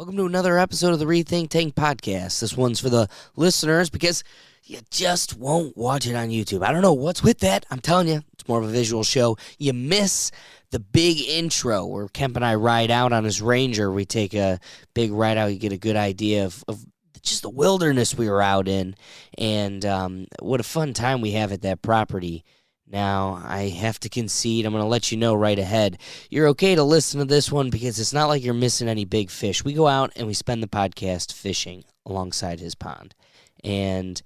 Welcome to another episode of the Rethink Tank podcast. This one's for the listeners because you just won't watch it on YouTube. I don't know what's with that. I'm telling you, it's more of a visual show. You miss the big intro where Kemp and I ride out on his Ranger. We take a big ride out. You get a good idea of just the wilderness we were out in and what a fun time we have at that property. Now, I have to concede, I'm going to let you know right ahead, you're okay to listen to this one because it's not like you're missing any big fish. We go out and we spend the podcast fishing alongside his pond. And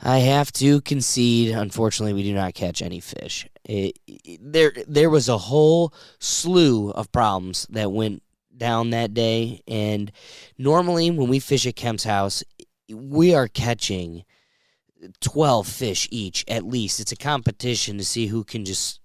I have to concede, unfortunately, we do not catch any fish. There was a whole slew of problems that went down that day. And normally when we fish at Kemp's house, we are catching 12 fish each, at least. It's a competition to see who can just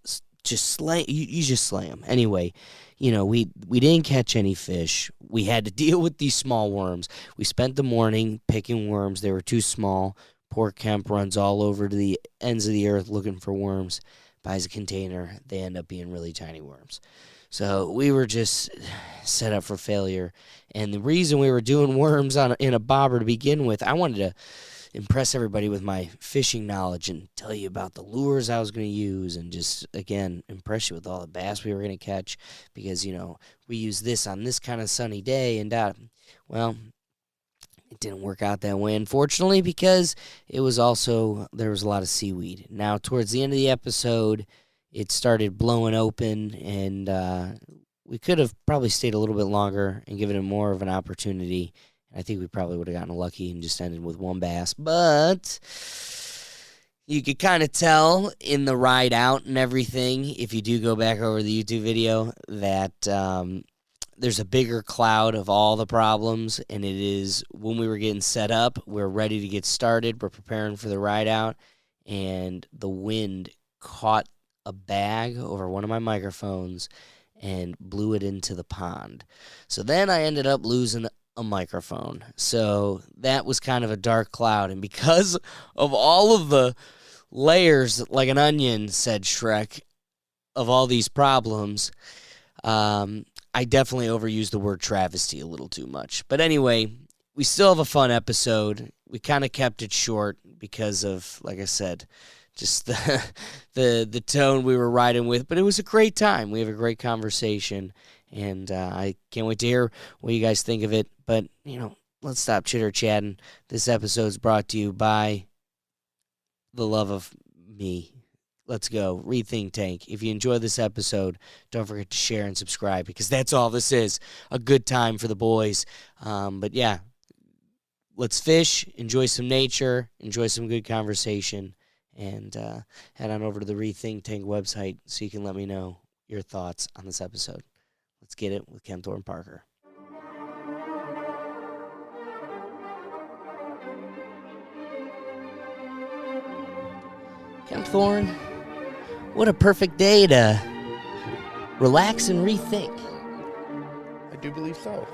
slay. You just slay them. Anyway, you know, we didn't catch any fish. We had to deal with these small worms. We spent the morning picking worms. They were too small. Poor Kemp runs all over to the ends of the earth looking for worms, buys a container. They end up being really tiny worms. So we were just set up for failure. And the reason we were doing worms in a bobber to begin with, I wanted to impress everybody with my fishing knowledge and tell you about the lures I was going to use and just, again, impress you with all the bass we were going to catch because, you know, we use this on this kind of sunny day and well, it didn't work out that way, unfortunately, because there was a lot of seaweed. Now, towards the end of the episode, it started blowing open and we could have probably stayed a little bit longer and given it more of an opportunity. I think we probably would have gotten lucky and just ended with one bass. But you could kind of tell in the ride out and everything, if you do go back over the YouTube video, that there's a bigger cloud of all the problems. And it is when we were getting set up, we're ready to get started. We're preparing for the ride out. And the wind caught a bag over one of my microphones and blew it into the pond. So then I ended up losing a microphone. So that was kind of a dark cloud. And because of all of the layers, like an onion, said Shrek, of all these problems, I definitely overused the word travesty a little too much. But anyway, we still have a fun episode. We kind of kept it short because of, like I said, just the tone we were riding with. But it was a great time. We have a great conversation. And I can't wait to hear what you guys think of it. But, you know, let's stop chitter-chatting. This episode is brought to you by the love of me. Let's go. Rethink Tank. If you enjoy this episode, don't forget to share and subscribe because that's all this is. A good time for the boys. But, yeah, let's fish, enjoy some nature, enjoy some good conversation, and head on over to the Rethink Tank website so you can let me know your thoughts on this episode. Let's get it with Kemp Thornton Parker. Kemp Thorne, what a perfect day to relax and rethink. I do believe so.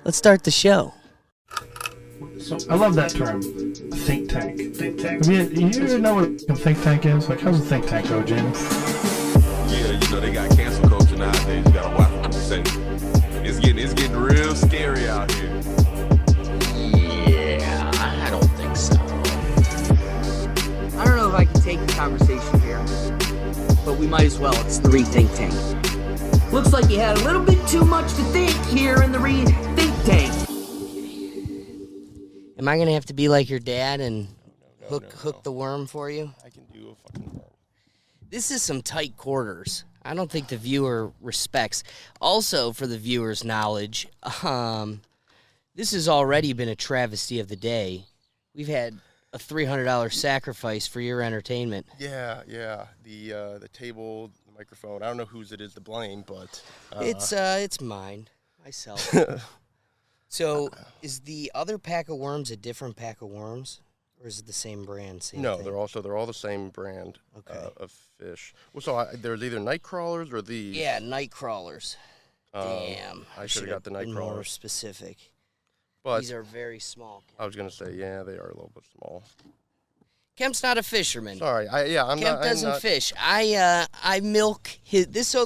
Let's start the show. So I love that term, think tank. Think tank. I mean, you know what a think tank is? Like, how's a think tank go, James? Yeah, you know they got cancel culture nowadays. You gotta watch what you say. It's getting real scary out here. Yeah, I don't think so. I don't know if I can take the conversation here, but we might as well. It's the Rethink Tank. Looks like you had a little bit too much to think here in the Rethink Tank. Am I going to have to be like your dad and hook the worm for you? I can do a fucking worm. This is some tight quarters. I don't think the viewer respects. Also, for the viewer's knowledge, this has already been a travesty of the day. We've had a $300 sacrifice for your entertainment. Yeah. The table, the microphone. I don't know whose it is to blame, but It's mine. Myself. So, is the other pack of worms a different pack of worms? Or is it the same brand? no, thing? they're all the same brand Okay. of fish. Well, so there's either night crawlers or these. Yeah, night crawlers. Damn. I should have got the night been more crawlers. specific. But These are very small. I was gonna say, yeah, they are a little bit small. Kemp's not a fisherman. Sorry, I'm Kemp not. doesn't fish. I milk his this. So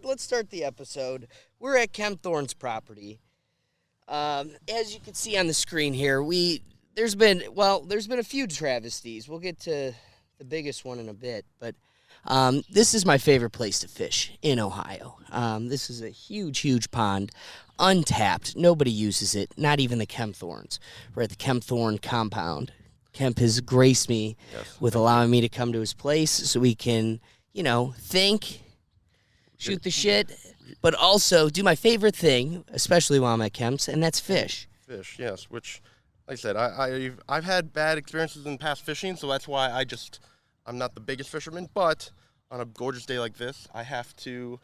let's start the episode. We're at Kemp Thorne's property. As you can see on the screen here, there's been a few travesties. We'll get to the biggest one in a bit, but this is my favorite place to fish in Ohio. This is a huge pond, untapped. Nobody uses it, not even the Kempthorns. We're at the Kempthorn compound. Kemp has graced me with allowing me to come to his place so we can, think, shoot the shit, but also do my favorite thing, especially while I'm at Kemp's, and that's fish. Fish, yes, which, like I said, I've had bad experiences in past fishing, so that's why I'm not the biggest fisherman, but on a gorgeous day like this, I have to,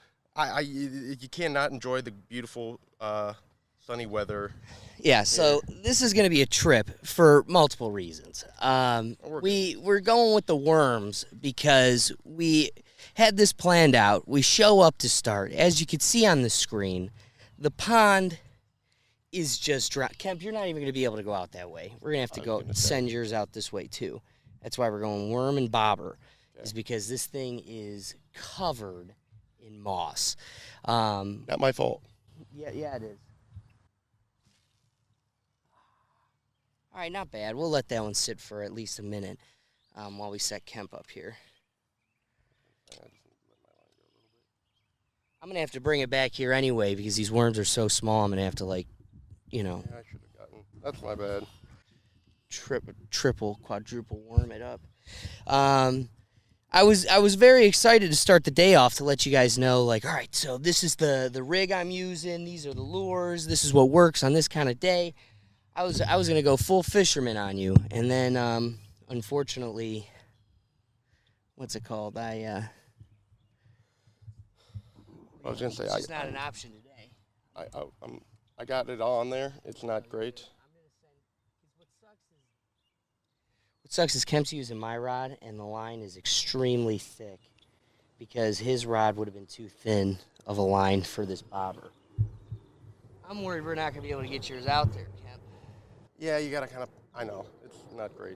you cannot enjoy the beautiful sunny weather. Yeah, so this is going to be a trip for multiple reasons. We're going with the worms because we had this planned out. We show up to start. As you can see on the screen, the pond is just dry. Kemp, you're not even going to be able to go out that way. We're going to have to send yours out this way too. That's why we're going worm and bobber, is because this thing is covered in moss. Not my fault. Yeah, it is. All right, not bad. We'll let that one sit for at least a minute while we set Kemp up here. I'm going to have to bring it back here anyway because these worms are so small. I'm going to have to, Yeah, I should have gotten. That's my bad. Triple, quadruple worm it up. I was very excited to start the day off to let you guys know, all right, so this is the rig I'm using. These are the lures. This is what works on this kind of day. I was gonna go full fisherman on you, and then unfortunately, what's it called? I was gonna say it's not an option today. I got it on there. It's not great. What sucks is Kemp's using my rod, and the line is extremely thick because his rod would have been too thin of a line for this bobber. I'm worried we're not going to be able to get yours out there, Kemp. Yeah, you gotta kind of. I know it's not great.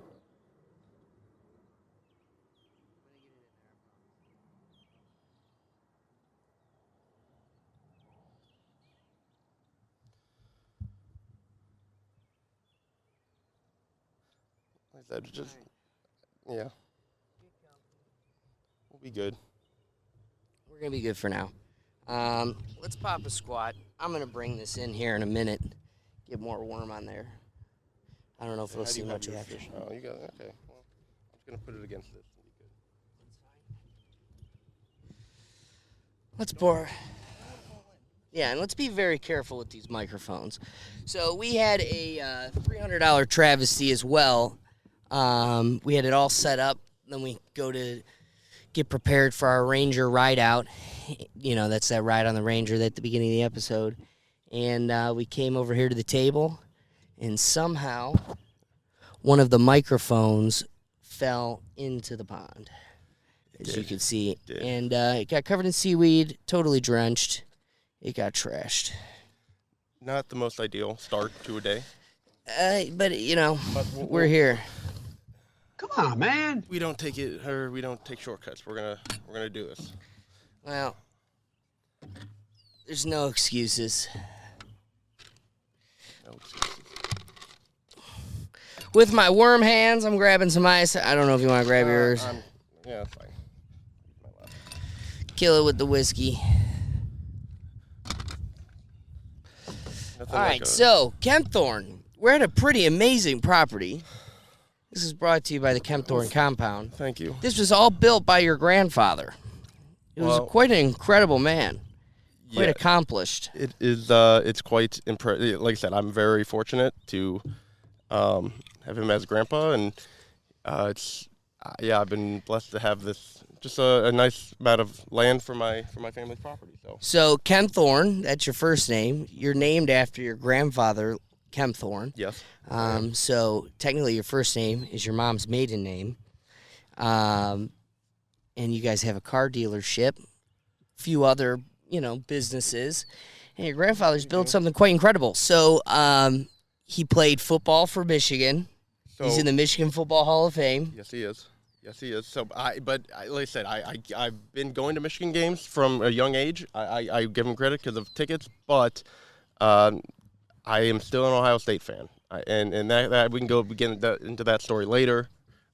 Like I said, yeah. We'll be good. We're going to be good for now. Let's pop a squat. I'm going to bring this in here in a minute. Get more worm on there. I don't know if it'll seem much after. Oh, you got it. Okay. Well, I'm just going to put it against this. Let's pour. Yeah, and let's be very careful with these microphones. So we had a $300 travesty as well. We had it all set up. Then we go to get prepared for our Ranger ride out. That's that ride on the Ranger at the beginning of the episode. And we came over here to the table, and somehow one of the microphones fell into the pond, as you can see. And it got covered in seaweed, totally drenched. It got trashed. Not the most ideal start to a day. But we're here. Come on, man. We don't take shortcuts. We're gonna do this. Well, there's no excuses. No excuses. With my worm hands, I'm grabbing some ice. I don't know if you want to grab yours. Yeah, that's fine. Kill it with the whiskey. All right, so Kempthorne. We're at a pretty amazing property. This is brought to you by the Kempthorne compound. Thank you. This was all built by your grandfather. He was quite an incredible man. Quite accomplished. It is. It's quite impressive. Like I said, I'm very fortunate to have him as grandpa, and I've been blessed to have this. Just a nice amount of land for my family's property. So Kempthorne, that's your first name. You're named after your grandfather, Kempthorne. Yes. So technically your first name is your mom's maiden name. And you guys have a car dealership, a few other, businesses. And your grandfather's built something quite incredible. So he played football for Michigan. He's in the Michigan Football Hall of Fame. Yes, he is. So, like I said, I've been going to Michigan games from a young age. I give him credit because of tickets, but I am still an Ohio State fan, and that we can get into that story later.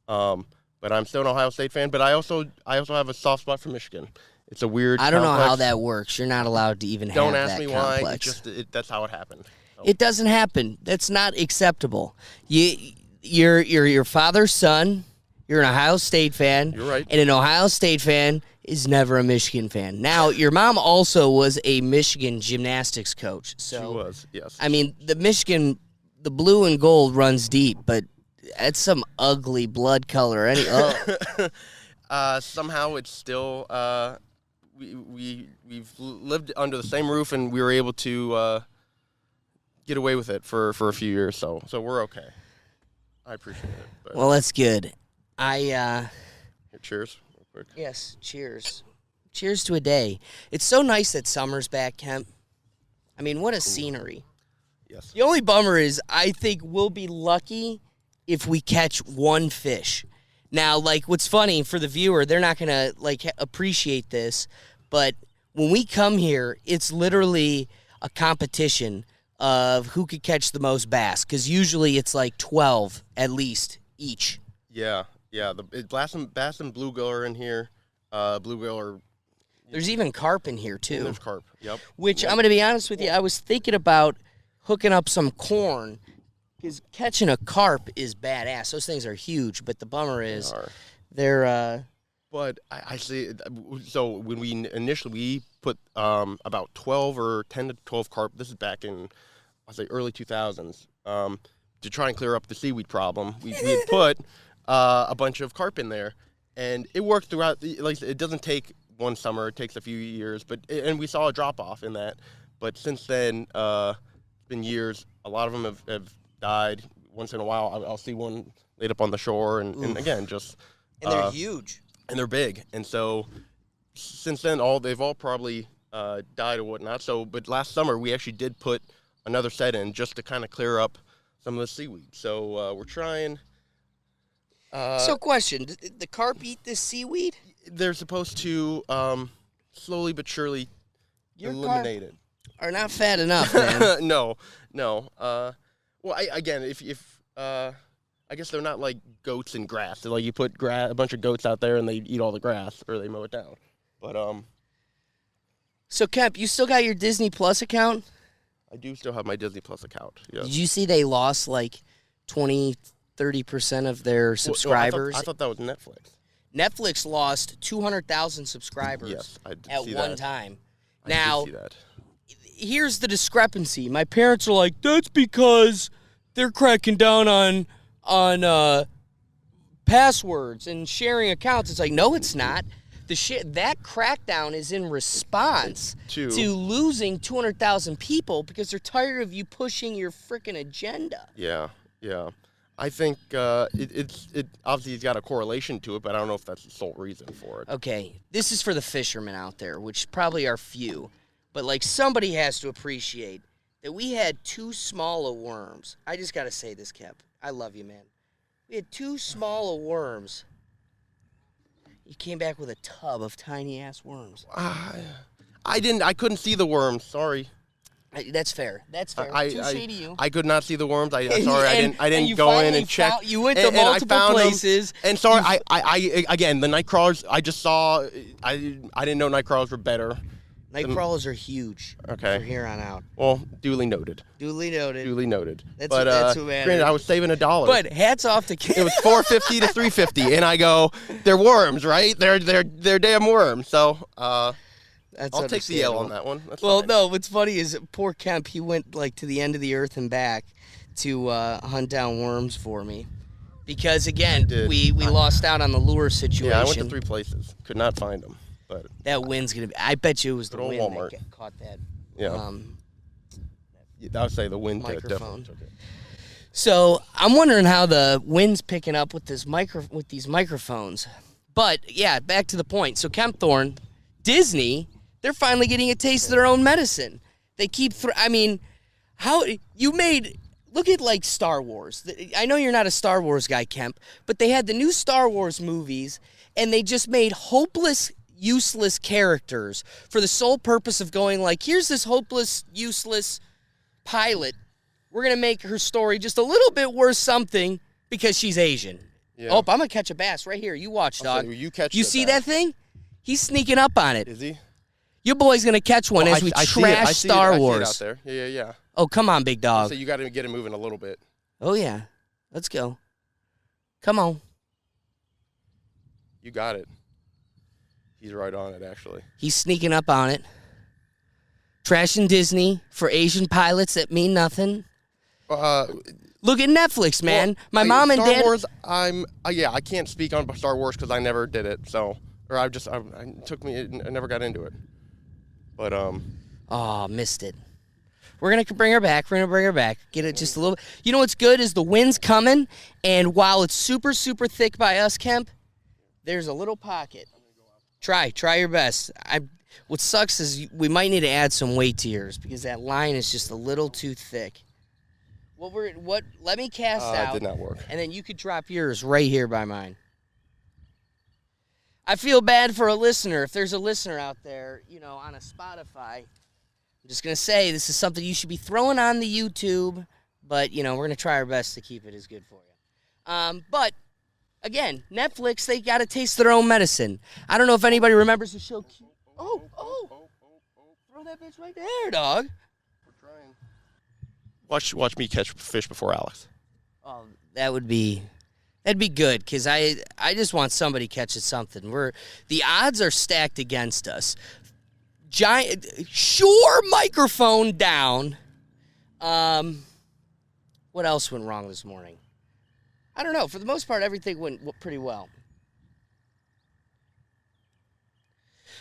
But I'm still an Ohio State fan. But I also have a soft spot for Michigan. It's a weird. I don't know complex. how that works. You're not allowed to even Don't have ask that me complex. why. That's how it happened. So. It doesn't happen. That's not acceptable. You're your father's son. You're an Ohio State fan. You're right. And an Ohio State fan is never a Michigan fan. Now, your mom also was a Michigan gymnastics coach. So, She was, yes. I mean, the blue and gold runs deep, but that's some ugly blood color. Somehow it's still we've lived under the same roof, and we were able to get away with it for a few years. So we're okay. I appreciate it. But. Well, that's good. Here, cheers, real quick. Yes, cheers. Cheers to a day. It's so nice that summer's back, Kemp. I mean, what a scenery. Yes. The only bummer is I think we'll be lucky if we catch one fish. Now, like, what's funny for the viewer, they're not going to, appreciate this, but when we come here, it's literally a competition of who could catch the most bass, because usually it's 12 at least each. Yeah. Bass and bluegill are in here. Bluegill are. There's even carp in here, too. There's carp, yep. Which, I'm going to be honest with you, I was thinking about hooking up some corn, because catching a carp is badass. Those things are huge, but the bummer is they're... But I see. So when we put about 12 or 10 to 12 carp. This is back in, I'll say, early 2000s. To try and clear up the seaweed problem, we had put a bunch of carp in there, and it worked throughout. It doesn't take one summer; it takes a few years. And we saw a drop off in that. But since then, it's been years. A lot of them have died. Once in a while, I'll see one laid up on the shore, and again, just and they're huge. And they're big. And so since then, they've all probably died or whatnot. So, but last summer, we actually did put another set in just to kind of clear up some of the seaweed. So we're trying. So question, did the carp eat this seaweed? They're supposed to slowly but surely eliminate it. Are not fat enough, man. No. Well, I guess they're not like goats in grass. They're like you put a bunch of goats out there and they eat all the grass or they mow it down. But So Kemp, you still got your Disney Plus account? I do still have my Disney Plus account. Yes. Did you see they lost 20-30% of their subscribers? I thought that was Netflix. Netflix lost 200,000 subscribers yes, I did at see one that. time. I Now, did see that. Here's the discrepancy. My parents are like, that's because they're cracking down on passwords and sharing accounts. It's like, no, it's not. That crackdown is in response to losing 200,000 people because they're tired of you pushing your freaking agenda. Yeah. I think it obviously has got a correlation to it, but I don't know if that's the sole reason for it. Okay, this is for the fishermen out there, which probably are few, but somebody has to appreciate that we had too small of worms. I just got to say this, Kev. I love you, man. We had too small of worms. You came back with a tub of tiny-ass worms. I couldn't see the worms. Sorry. That's fair. Touche to you. I could not see the worms. I didn't you go in finally and check. You went to multiple places. And sorry, I again, the night crawlers, I just saw, I didn't know night crawlers were better. Night crawlers are huge. Okay. From here on out. Well, duly noted. Duly noted. That's what matters. Granted, I was saving $1. But hats off to It was $4.50 to $3.50, and I go, they're worms, right? They're damn worms. So I'll take the L on that one. That's fine. No, what's funny is poor Kemp, he went to the end of the earth and back to hunt down worms for me. Because, again, we lost out on the lure situation. Yeah, I went to 3 places. Could not find them. But that wind's going to be – I bet you it was the wind Walmart. that caught that. Yeah. I would say the wind microphone. definitely took it. So I'm wondering how the wind's picking up with these microphones. But, yeah, back to the point. So Kempthorne, Disney, they're finally getting a taste of their own medicine. They keep how you made – look at, Star Wars. I know you're not a Star Wars guy, Kemp, but they had the new Star Wars movies, and they just made hopeless – useless characters for the sole purpose of going here's this hopeless, useless pilot we're going to make her story just a little bit worth something because she's Asian. Yeah. Oh, I'm going to catch a bass right here. You watch, dog. You catch You the see bass. that thing? He's sneaking up on it. Is he? Your boy's going to catch one as we trash Star Wars. I see it out there. Yeah. Oh, come on, big dog. So you got to get it moving a little bit. Oh, yeah. Let's go. Come on. You got it. He's right on it, actually. He's sneaking up on it. Trashing Disney for Asian pilots that mean nothing. Look at Netflix, man. My mom and Star dad. Wars, I can't speak on Star Wars because I never did it. So, or I never got into it. But Oh, missed it. We're going to bring her back. Get it just a little. You know what's good is the wind's coming, and while it's super, super thick by us, Kemp, there's a little pocket. Try your best. What sucks is we might need to add some weight to yours because that line is just a little too thick. Let me cast out. It did not work. And then you could drop yours right here by mine. I feel bad for a listener. If there's a listener out there, on a Spotify, I'm just going to say this is something you should be throwing on the YouTube, but, we're going to try our best to keep it as good for you. But, again, Netflix, they got to taste their own medicine. I don't know if anybody remembers the show. Oh. Throw that bitch right there, dog. We're trying. Watch me catch fish before Alex. Oh, that'd be good because I just want somebody catching something. The odds are stacked against us. Giant, sure, microphone down. What else went wrong this morning? I don't know. For the most part, everything went pretty well.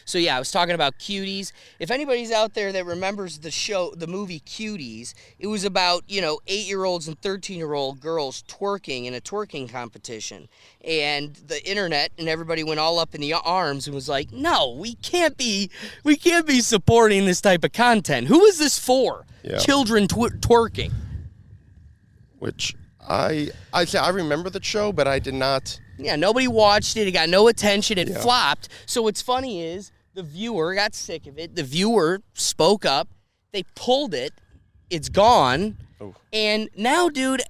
So, yeah, I was talking about Cuties. If anybody's out there that remembers the movie Cuties, it was about, 8-year-olds and 13-year-old girls twerking in a twerking competition. And the internet and everybody went all up in the arms and was like, no, we can't be supporting this type of content. Who is this for? Yeah. Children twerking. Which I remember the show, but I did not. Yeah, nobody watched it. It got no attention. It flopped. So what's funny is the viewer got sick of it. The viewer spoke up. They pulled it. It's gone. Oh. And now, dude,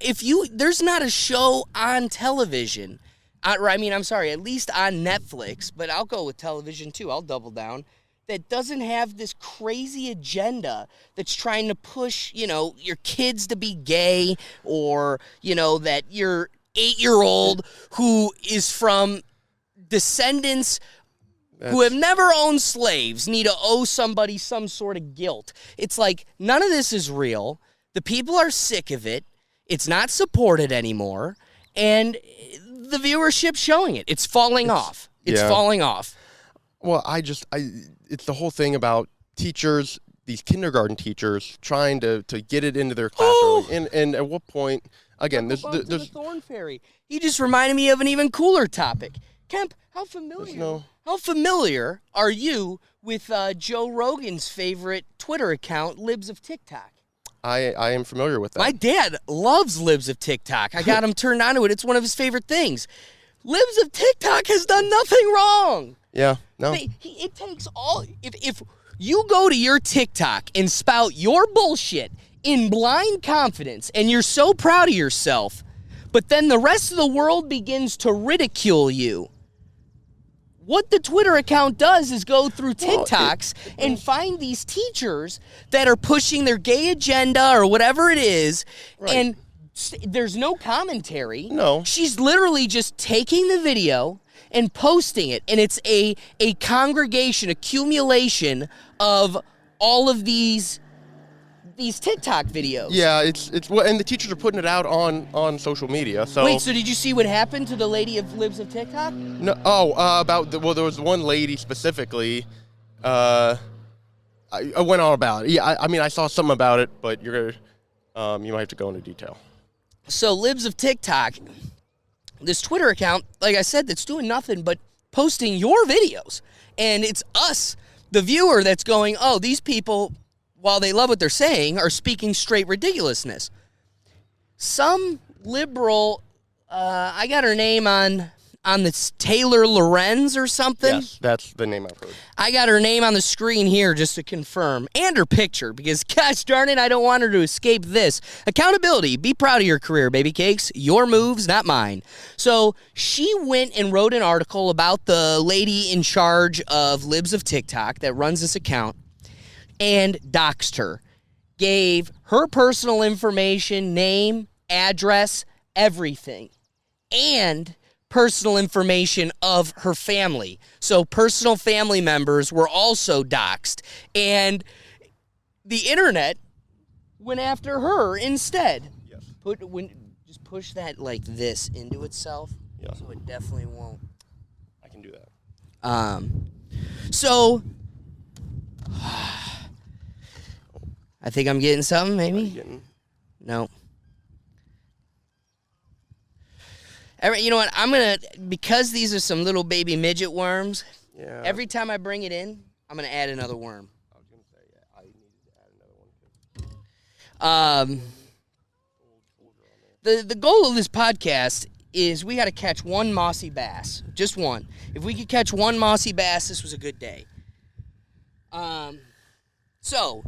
there's not a show on television. At least on Netflix, but I'll go with television too. I'll double down. That doesn't have this crazy agenda that's trying to push, your kids to be gay or, that your 8-year-old who is from descendants who have never owned slaves need to owe somebody some sort of guilt. It's like none of this is real. The people are sick of it. It's not supported anymore. And the viewership's showing it. It's falling off. It's falling off. Well, it's the whole thing about teachers, these kindergarten teachers, trying to get it into their classroom. And at what point, again, there's the Thorn Fairy. He just reminded me of an even cooler topic. Kemp, how familiar are you with Joe Rogan's favorite Twitter account, Libs of TikTok? I am familiar with that. My dad loves Libs of TikTok. I got him turned on to it. It's one of his favorite things. Libs of TikTok has done nothing wrong. Yeah, no. It takes all... If you go to your TikTok and spout your bullshit in blind confidence and you're so proud of yourself, but then the rest of the world begins to ridicule you, what the Twitter account does is go through TikToks and find these teachers that are pushing their gay agenda or whatever it is, and there's no commentary. No. She's literally just taking the video and posting it, and it's a accumulation of all of these TikTok videos. Yeah, it's and the teachers are putting it out on social media. So wait, so did you see what happened to the lady of Libs of TikTok? No. There was one lady specifically. I went on about it. Yeah, I saw something about it, but you might have to go into detail. So Libs of TikTok, this Twitter account, like I said, that's doing nothing but posting your videos, and it's us, the viewer, that's going, oh, these people, while they love what they're saying, are speaking straight ridiculousness. Some liberal, I got her name on on this Taylor Lorenz or something? Yes, that's the name I've heard. I got her name on the screen here just to confirm, and her picture, because gosh darn it, I don't want her to escape this. Accountability. Be proud of your career, baby cakes. Your moves, not mine. So she went and wrote an article about the lady in charge of Libs of TikTok that runs this account and doxed her. Gave her personal information, name, address, everything, and personal information of her family. So personal family members were also doxxed, and the internet went after her instead. Yes. Just push that like this into itself, Yeah. so it definitely won't. I can do that. So I think I'm getting something, maybe. No. You know what? I'm going to, because these are some little baby midget worms, Yeah. every time I bring it in, I'm going to add another worm. I was going to say, yeah, I needed to add another one. The goal of this podcast is we got to catch one mossy bass. Just one. If we could catch one mossy bass, this was a good day. So,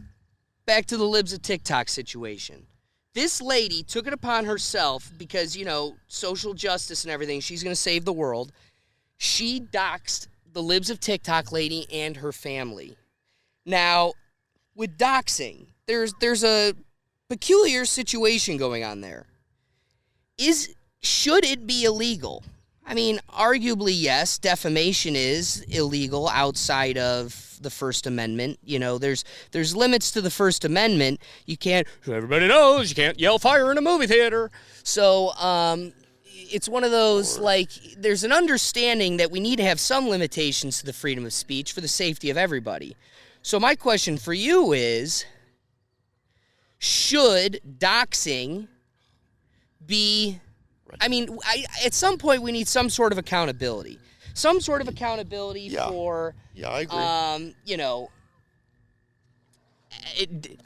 back to the Libs of TikTok situation. This lady took it upon herself because, you know, social justice and everything, she's going to save the world. She doxed the Libs of TikTok lady and her family. Now, with doxing, there's a peculiar situation going on there. Should it be illegal? I mean, arguably, yes, defamation is illegal outside of the First Amendment. You know, there's limits to the First Amendment. You can't, everybody knows, you can't yell fire in a movie theater. So, it's one of those, like, there's an understanding that we need to have some limitations to the freedom of speech for the safety of everybody. So my question for you is, should doxing be... I mean, at some point we need some sort of accountability. Some sort of accountability for... Yeah, I agree. You know...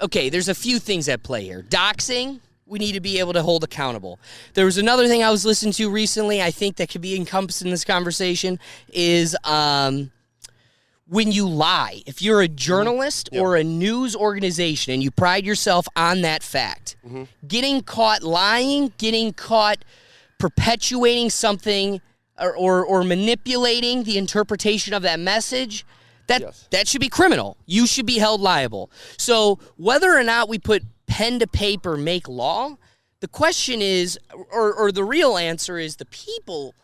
okay, there's a few things at play here. Doxing, we need to be able to hold accountable. There was another thing I was listening to recently, I think that could be encompassed in this conversation, is when you lie. If you're a journalist or a news organization and you pride yourself on that fact, getting caught lying, getting caught perpetuating something or manipulating the interpretation of that message, that should be criminal. You should be held liable. So whether or not we put pen to paper make law, the question is, or the real answer is, the people,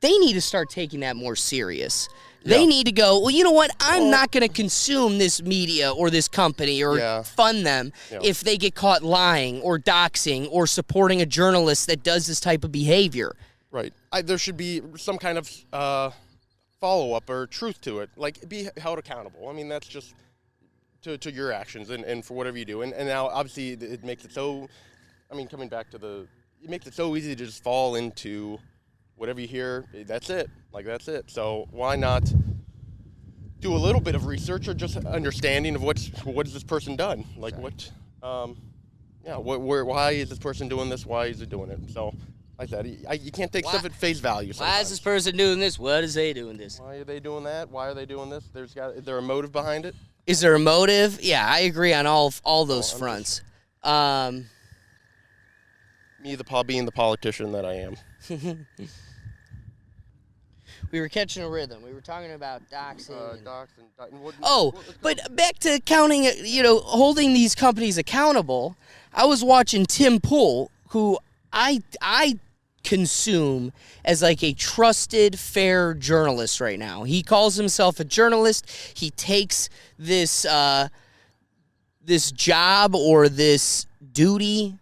they need to start taking that more serious. They need to go, well, you know what? I'm not going to consume this media or this company or fund them if they get caught lying or doxing or supporting a journalist that does this type of behavior. Right. There should be some kind of follow-up or truth to it. Like, be held accountable. I mean, that's just to your actions and for whatever you do. And now, obviously, it makes it so, I mean, coming back to it makes it so easy to just fall into whatever you hear, that's it. Like, that's it. So why not do a little bit of research or just understanding of what has this person done? Like, why is this person doing this? Why is it doing it? So, like that, you can't take stuff at face value sometimes. Why is this person doing this? What is they doing this? Why are they doing that? Why are they doing this? Is there a motive behind it? Is there a motive? Yeah, I agree on all those fronts. Me, being the politician that I am. We were catching a rhythm. We were talking about doxing. But back to counting, holding these companies accountable. I was watching Tim Pool, who I consume as like a trusted, fair journalist right now. He calls himself a journalist. He takes this job or this duty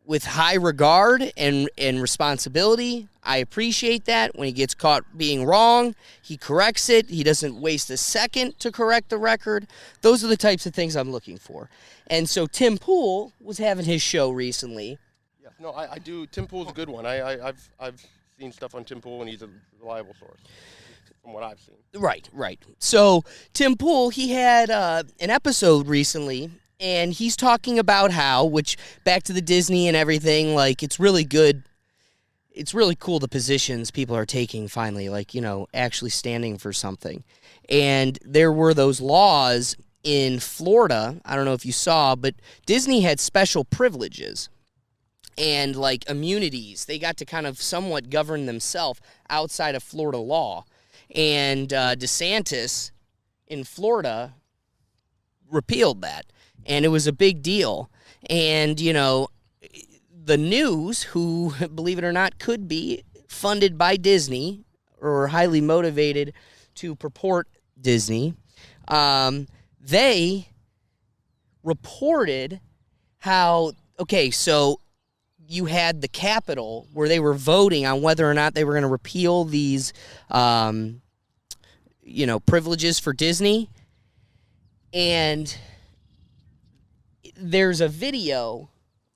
with high regard and responsibility. I appreciate that. When he gets caught being wrong, he corrects it. He doesn't waste a second to correct the record. Those are the types of things I'm looking for. And so Tim Pool was having his show recently. Yeah, no, I do. Tim Pool's a good one. I've seen stuff on Tim Pool, and he's a reliable source from what I've seen. Right. So Tim Pool, he had an episode recently, and he's talking about how, which back to the Disney and everything, like, it's really good. it's really cool the positions people are taking finally, like, actually standing for something. And there were those laws in Florida, I don't know if you saw, but Disney had special privileges and, like, immunities. They got to kind of somewhat govern themselves outside of Florida law. And DeSantis in Florida repealed that, and it was a big deal. And, the news, who, believe it or not, could be funded by Disney or highly motivated to purport Disney, they reported how, so you had the Capitol where they were voting on whether or not they were going to repeal these, privileges for Disney. And there's a video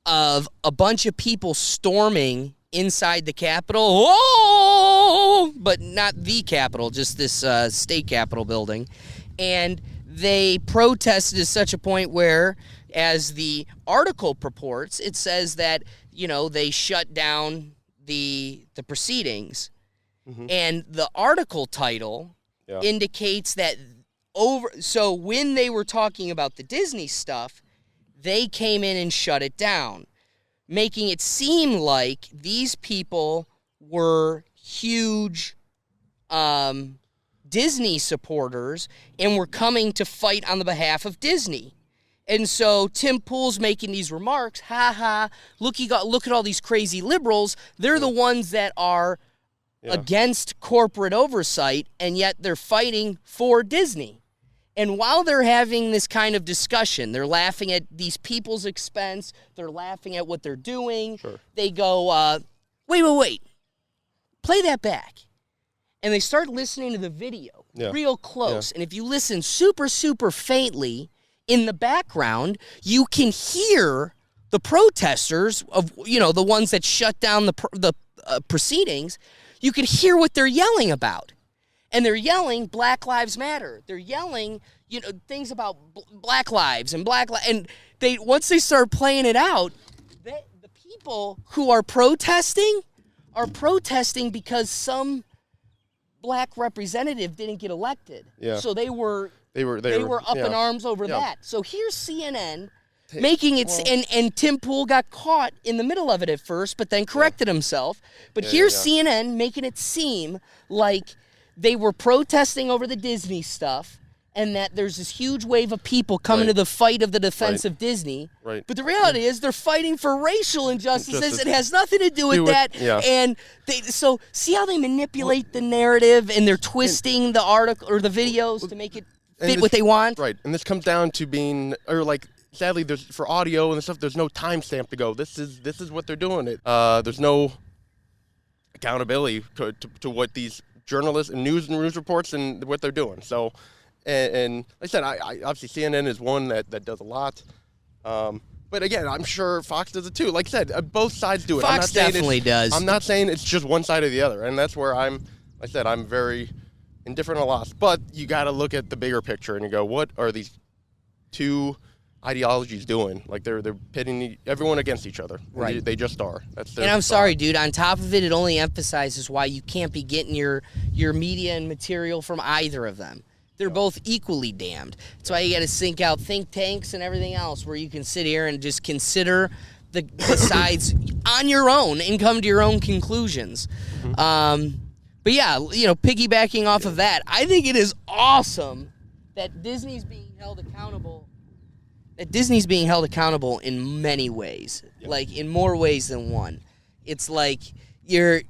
of a bunch of people storming inside the Capitol. Oh! But not the Capitol, just this state Capitol building. And they protested to such a point where, as the article purports, it says that, they shut down the proceedings. Mm-hmm. And the article title indicates that so when they were talking about the Disney stuff, they came in and shut it down, making it seem like these people were huge Disney supporters and were coming to fight on the behalf of Disney. And so Tim Pool's making these remarks, look at all these crazy liberals. They're the ones that are against corporate oversight, and yet they're fighting for Disney. And while they're having this kind of discussion, they're laughing at these people's expense. They're laughing at what they're doing. Sure. They go, wait. Play that back. And they start listening to the video real close. Yeah. And if you listen super, super faintly in the background, you can hear the protesters of, the ones that shut down the proceedings. You can hear what they're yelling about. And they're yelling Black Lives Matter. They're yelling, things about Black lives and and once they start playing it out, the people who are protesting because some black representative didn't get elected. Yeah. So they were up in arms over that. So here's CNN making it, and Tim Pool got caught in the middle of it at first, but then corrected himself. But here's CNN making it seem like they were protesting over the Disney stuff, and that there's this huge wave of people coming to the fight of the defense of Disney. Right. But the reality is they're fighting for racial injustices. It has nothing to do with that. Yeah. And so see how they manipulate the narrative, and they're twisting the article or the videos to make it fit what they want. Right. And this comes down to being, sadly, for audio and stuff, there's no timestamp to go. This is what they're doing. There's no accountability to what these journalists and news reports and what they're doing. So, and like I said, I obviously CNN is one that does a lot. But again, I'm sure Fox does it too. Like I said, both sides do it. Fox definitely does. I'm not saying it's just one side or the other, and that's where I'm very indifferent and lost. But you got to look at the bigger picture and you go, what are these two ideologies doing? Like they're pitting everyone against each other. Right. They just are. And I'm sorry, dude. On top of it, it only emphasizes why you can't be getting your media and material from either of them. They're both equally damned. That's why you got to sync out think tanks and everything else, where you can sit here and just consider the sides on your own and come to your own conclusions. Mm-hmm. But yeah, piggybacking off of that, I think it is awesome that Disney's being held accountable. That Disney's being held accountable in many ways, like in more ways than one. It's like you're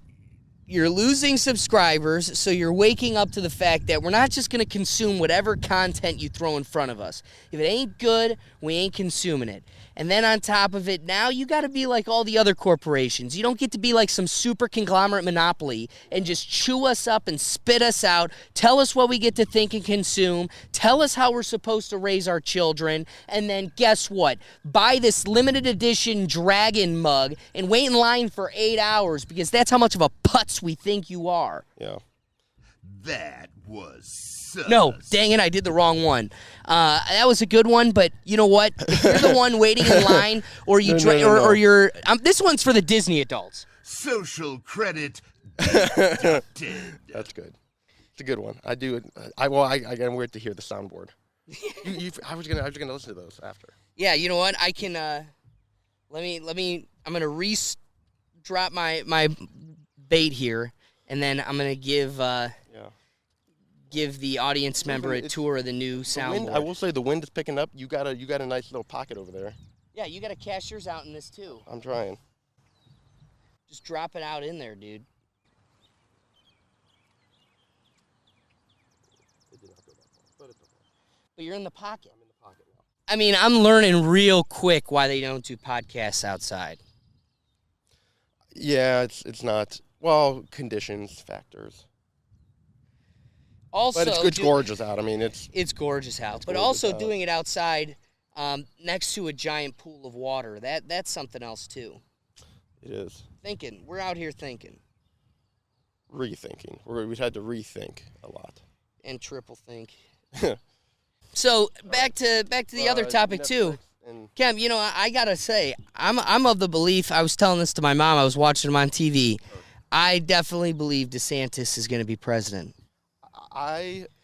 losing subscribers, so you're waking up to the fact that we're not just going to consume whatever content you throw in front of us. If it ain't good, we ain't consuming it. And then on top of it, now you got to be like all the other corporations. You don't get to be like some super conglomerate monopoly and just chew us up and spit us out, tell us what we get to think and consume, tell us how we're supposed to raise our children, and then guess what? Buy this limited edition dragon mug and wait in line for 8 hours because that's how much of a putz we think you are. Yeah. That was No, dang it, I did the wrong one. That was a good one, but you know what? If you're the one waiting in line, or you or you're, this one's for the Disney adults. social credit deducted. That's good. It's a good one. I do it. I'm weird to hear the soundboard. I was gonna listen to those after. Yeah, you know what? I can. Let me. I'm gonna drop my bait here, and then I'm gonna give the audience member a tour of the new soundboard. I will say the wind is picking up. You got a nice little pocket over there. Yeah, you got to cash yours out in this too. I'm trying. Just drop it out in there, dude. It did not go that far, but it's okay. But you're in the pocket. I'm in the pocket now. I mean, I'm learning real quick why they don't do podcasts outside. Yeah, it's not. Well, conditions, factors. Also, but it's gorgeous out. I mean, it's gorgeous out. But gorgeous also out. doing it outside next to a giant pool of water, that's something else too. It is. Thinking. We're out here thinking. Rethinking. We've had to rethink a lot. And triple think. So back to the other topic too. Cam, you know, I gotta say, I'm of the belief. I was telling this to my mom. I was watching him on TV. I definitely believe DeSantis is going to be president.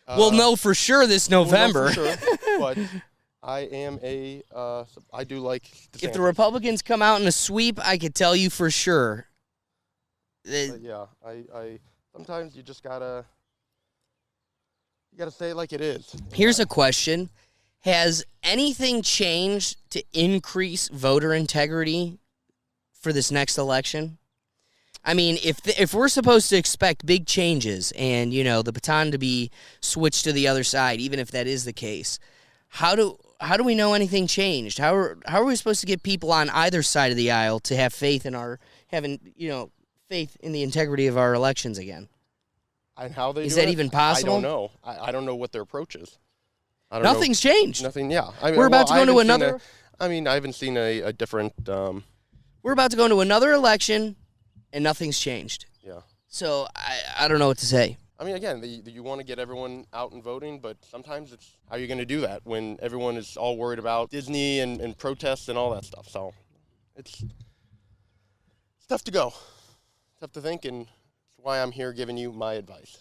We'll know for sure this November. We'll know for sure, but I am I do like DeSantis. If the Republicans come out in a sweep, I could tell you for sure. Yeah, I sometimes you just gotta say it like it is. Here's a question. Has anything changed to increase voter integrity for this next election? I mean, if we're supposed to expect big changes and, you know, the baton to be switched to the other side, even if that is the case, how do we know anything changed? How are we supposed to get people on either side of the aisle to have faith in faith in the integrity of our elections again? And how they is do that it? even possible? I don't know. I don't know what their approach is. Nothing's changed. Nothing. Yeah. We're about to go into another. I haven't seen a different. We're about to go into another election, and nothing's changed. Yeah. So I don't know what to say. I mean, again, you want to get everyone out and voting, but sometimes it's how you're going to do that when everyone is all worried about Disney and protests and all that stuff. So it's tough to go. It's tough to think, and that's why I'm here giving you my advice.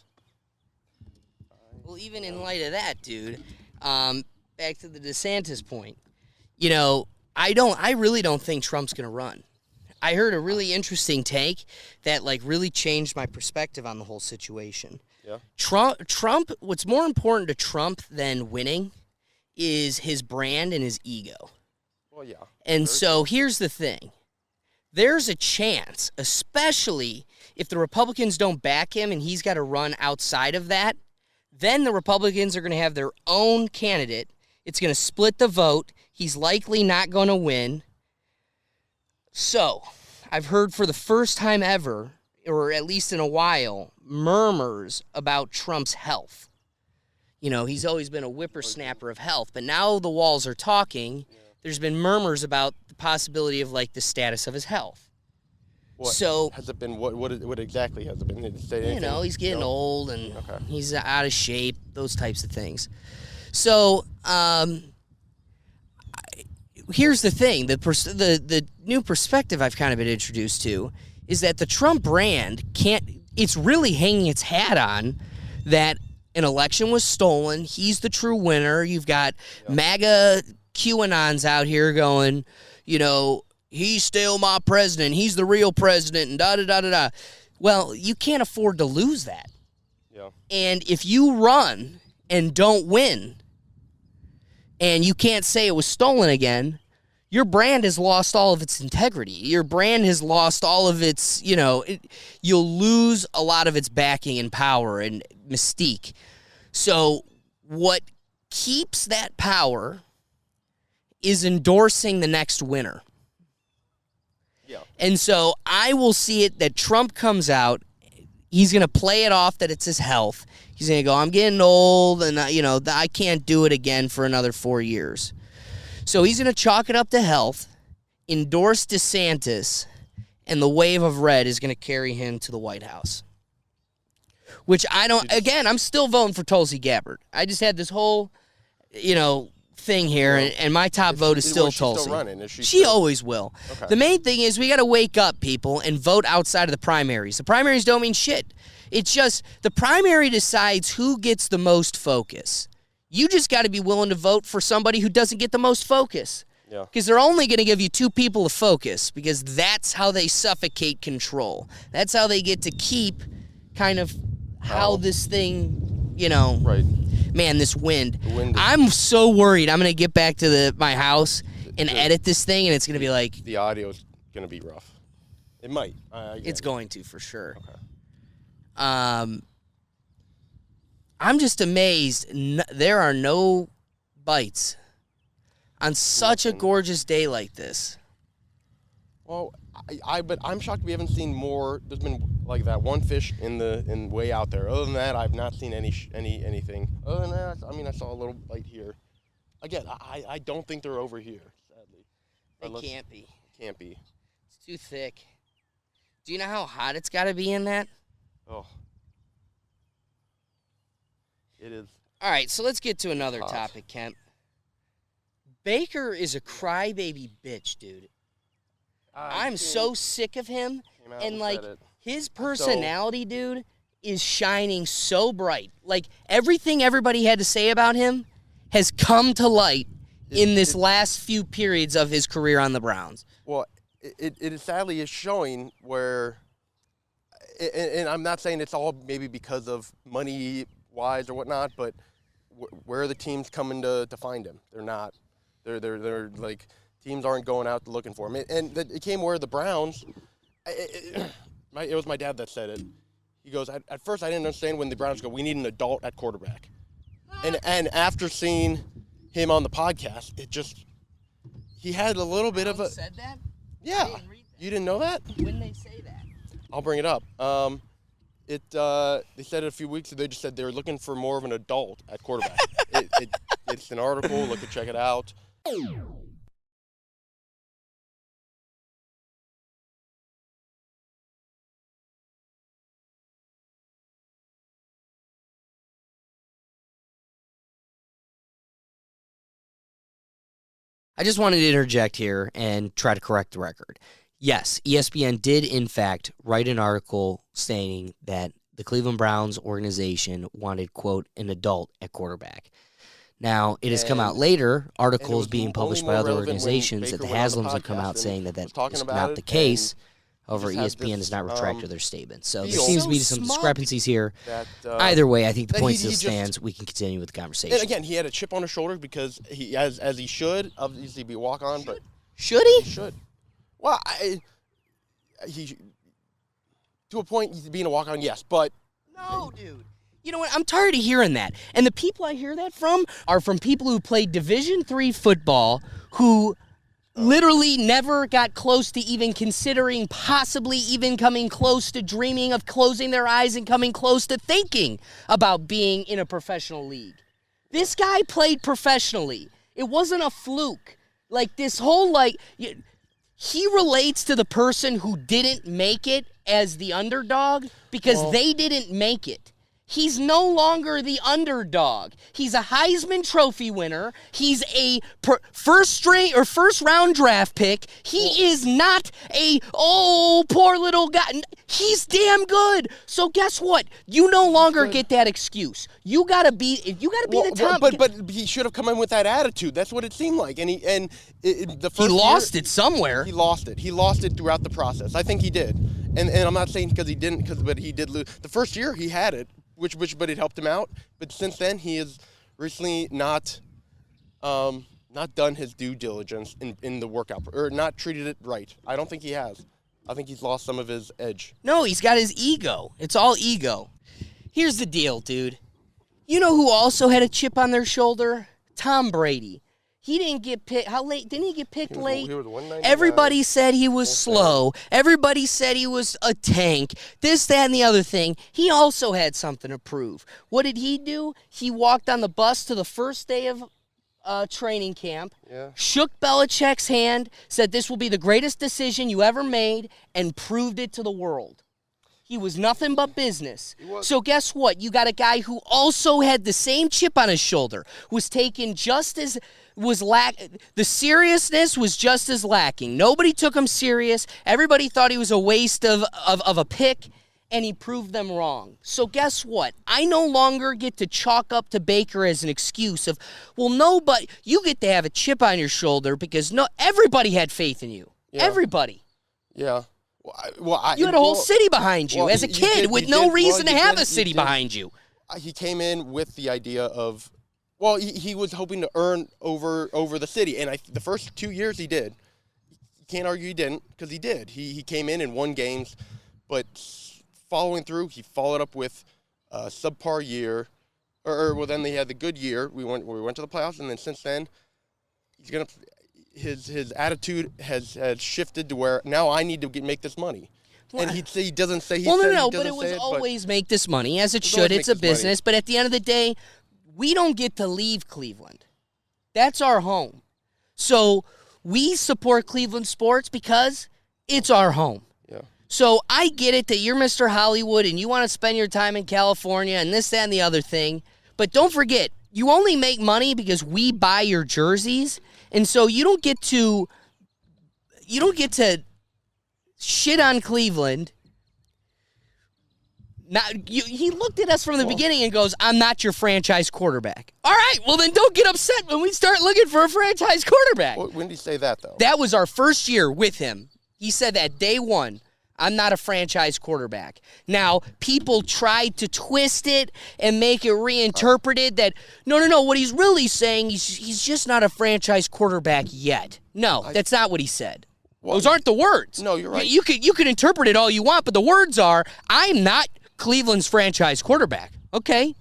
Well, even in light of that, dude, back to the DeSantis point, you know, I really don't think Trump's going to run. I heard a really interesting take that, like, really changed my perspective on the whole situation. Yeah. Trump, what's more important to Trump than winning is his brand and his ego. Well, yeah. And so here's the thing. There's a chance, especially if the Republicans don't back him and he's got to run outside of that, then the Republicans are going to have their own candidate. It's going to split the vote. He's likely not going to win. So, I've heard for the first time ever, or at least in a while, murmurs about Trump's health. You know, he's always been a whippersnapper of health, but now the walls are talking. There's been murmurs about the possibility of, like, the status of his health. What has it been? What exactly has it been? Did it say anything? You know, he's getting old and Okay. he's out of shape, those types of things. So, here's the thing. The new perspective I've kind of been introduced to is that the Trump brand it's really hanging its hat on that an election was stolen. He's the true winner. You've got MAGA QAnons out here going, you know, he's still my president. He's the real president and da-da-da-da-da. Well, you can't afford to lose that. Yeah. And if you run and don't win and you can't say it was stolen again, your brand has lost all of its integrity. Your brand has lost all of its, you'll lose a lot of its backing and power and mystique. So what keeps that power is endorsing the next winner. Yeah. And so I will see it that Trump comes out. He's going to play it off that it's his health. He's going to go, I'm getting old, and I can't do it again for another 4 years. So he's going to chalk it up to health, endorse DeSantis, and the wave of red is going to carry him to the White House. Which I'm still voting for Tulsi Gabbard. I just had this whole, thing here, and my top vote is still Tulsi. Still running? Is she always will. Okay. The main thing is we got to wake up, people, and vote outside of the primaries. The primaries don't mean shit. It's just the primary decides who gets the most focus. You just got to be willing to vote for somebody who doesn't get the most focus. Yeah. Because they're only going to give you 2 people to focus, because that's how they suffocate control. That's how they get to keep kind of how this thing, Right. Man, this wind. The wind is- I'm so worried. I'm going to get back to my house and edit this thing, and it's going to be like... The audio's going to be rough. It might. It's going to, for sure. Okay. I'm just amazed. There are no bites on such a gorgeous day like this. Well, but I'm shocked we haven't seen more. There's been like that one fish in way out there. Other than that, I've not seen anything. Other than that, I mean, I saw a little bite here. Again, I don't think they're over here. Sadly, They can't be. Can't be. It's too thick. Do you know how hot it's got to be in that? Oh, it is. All right, so let's get to another Hot. topic, Kemp. Baker is a crybaby bitch, dude. I'm so sick of him, and like his personality, dude, is shining so bright. Like everything everybody had to say about him has come to light in this last few periods of his career on the Browns. Well, it sadly is showing where, and I'm not saying it's all maybe because of money-wise or whatnot, but where are the teams coming to find him? They're not. They're like, teams aren't going out looking for him. And it came where the Browns, it was my dad that said it. He goes, at first I didn't understand when the Browns go, we need an adult at quarterback. And after seeing him on the podcast, he had a little bit of a... said that? Yeah. I didn't read that. You didn't know that? When they say that? I'll bring it up. They said it a few weeks ago. They just said they were looking for more of an adult at quarterback. It's an article. Check it out. I just wanted to interject here and try to correct the record. Yes, ESPN did, in fact, write an article stating that the Cleveland Browns organization wanted, quote, an adult at quarterback. Now, it has come out later, articles being published by other organizations, that the Haslams have come out saying that is not the case. However, ESPN has not retracted their statement. So there seems to be some discrepancies here. Either way, I think the point still stands. We can continue with the conversation. And again, he had a chip on his shoulder because he, as he should, obviously be walk on, but should he? He should. Well, he to a point he's being a walk on, yes, but no, dude. You know what? I'm tired of hearing that. And the people I hear that from are from people who played Division III football who literally never got close to even considering possibly even coming close to dreaming of closing their eyes and coming close to thinking about being in a professional league. This guy played professionally. It wasn't a fluke. Like this whole he relates to the person who didn't make it as the underdog because they didn't make it. He's no longer the underdog. He's a Heisman Trophy winner. He's a first round draft pick. He is not a poor little guy. He's damn good. So guess what? You no longer get that excuse. You gotta be the top. But he should have come in with that attitude. That's what it seemed like. And the first he lost it somewhere. He lost it. He lost it throughout the process. I think he did. And I'm not saying because he didn't, but he did lose. The first year he had it. But it helped him out. But since then, he has recently not done his due diligence in the workout, or not treated it right. I don't think he has. I think he's lost some of his edge. No, he's got his ego. It's all ego. Here's the deal, dude. You know who also had a chip on their shoulder? Tom Brady. He didn't get picked. How late? Didn't he get picked late? He was 199. Everybody said he was slow. Everybody said he was a tank. This, that, and the other thing. He also had something to prove. What did he do? He walked on the bus to the first day of training camp, shook Belichick's hand, said this will be the greatest decision you ever made, and proved it to the world. He was nothing but business. was. So guess what? You got a guy who also had the same chip on his shoulder, was taken just as the seriousness was just as lacking. Nobody took him serious. Everybody thought he was a waste of a pick, and he proved them wrong. So guess what? I no longer get to chalk up to Baker as an excuse of, well, no, but you get to have a chip on your shoulder because everybody had faith in you. Yeah. Everybody. Yeah. You had a whole city behind you as a kid with no reason to have a city behind you. He came in with the idea of, well, he was hoping to earn over the city, and the first 2 years he did. You can't argue he didn't, because he did. He came in and won games, but following through, he followed up with a subpar year, well, then they had the good year. We went to the playoffs, and then since then, his attitude has shifted to where now I need to make this money. Well, and he doesn't say he well, said no, he but doesn't it was say it, always make this money, as it It's should. always It's make a this money. business, but at the end of the day, we don't get to leave Cleveland. That's our home. So we support Cleveland sports because it's our home. Yeah. So I get it that you're Mr. Hollywood and you want to spend your time in California and this, that, and the other thing. But don't forget, you only make money because we buy your jerseys. And so you don't get to shit on Cleveland. Now, he looked at us from the beginning and goes, I'm not your franchise quarterback. All right, well then don't get upset when we start looking for a franchise quarterback. When did he say that, though? That was our first year with him. He said that day one, I'm not a franchise quarterback. Now, people tried to twist it and make it reinterpreted that, no, what he's really saying, he's just not a franchise quarterback yet. No, that's not what he said. Those aren't the words. No, you're right. You could interpret it all you want, but the words are, I'm not Cleveland's franchise quarterback. Okay.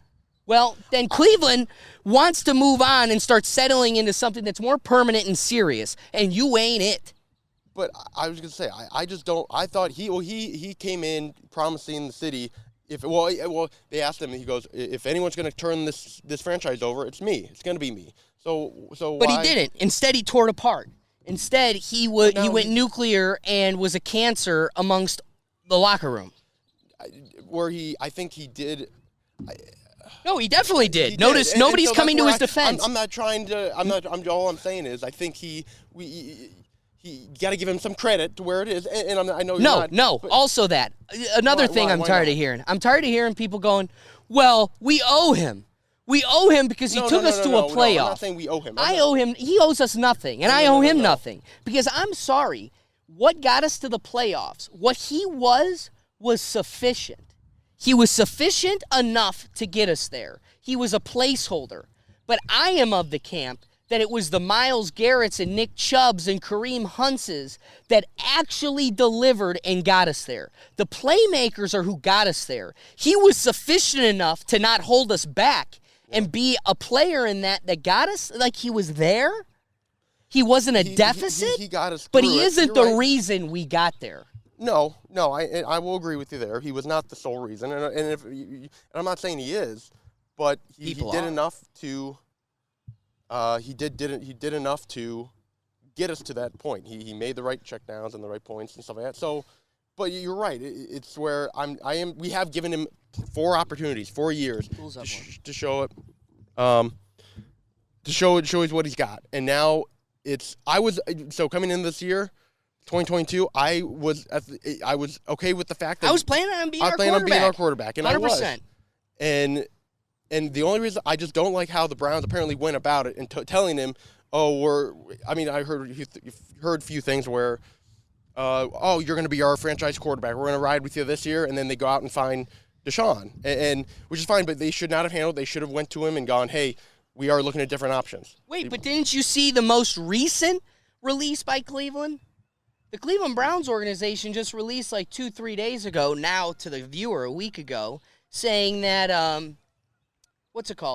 Well, then Cleveland wants to move on and start settling into something that's more permanent and serious, and you ain't it. But I was going to say, I just don't. I thought he came in promising the city. They asked him. He goes, if anyone's going to turn this franchise over, it's me. It's going to be me. But he didn't. Instead, he tore it apart. Instead, he went nuclear and was a cancer amongst the locker room. I think he did. No, he definitely did. He Notice did. nobody's so coming to that's his where defense. I'm not trying to. All I'm saying is, I think he got to give him some credit to where it is. And I know you're not. No. But Also, that another thing why I'm tired not? of hearing. I'm tired of hearing people going, "Well, we owe him. We owe him because he took us to a playoff." No, I'm not saying we owe him. I owe him. He owes us nothing, and I owe him nothing. Because I'm sorry, what got us to the playoffs? What he was sufficient. He was sufficient enough to get us there. He was a placeholder. But I am of the camp that it was the Myles Garretts and Nick Chubbs and Kareem Huntses that actually delivered and got us there. The playmakers are who got us there. He was sufficient enough to not hold us back and be a player in that got us, like he was there. He wasn't a deficit, he got us but through he it. isn't You're the right. reason we got there. No, I will agree with you there. He was not the sole reason, and I'm not saying he is, but he did enough to. He did enough to get us to that point. He made the right checkdowns and the right points and stuff like that. So, but you're right. It's where we have given him 4 opportunities, 4 years to show it, to show what he's got, and now coming in this year. 2022, I was okay with the fact that I was planning on being our quarterback, and 100%. I was. And the only reason I just don't like how the Browns apparently went about it and telling him, I heard a few things where, you're going to be our franchise quarterback. We're going to ride with you this year, and then they go out and find Deshaun, and which is fine, but they should not have handled. They should have went to him and gone, hey, we are looking at different options. Wait, but didn't you see the most recent release by Cleveland? The Cleveland Browns organization just released like 2-3 days ago, now to the viewer a week ago, saying that,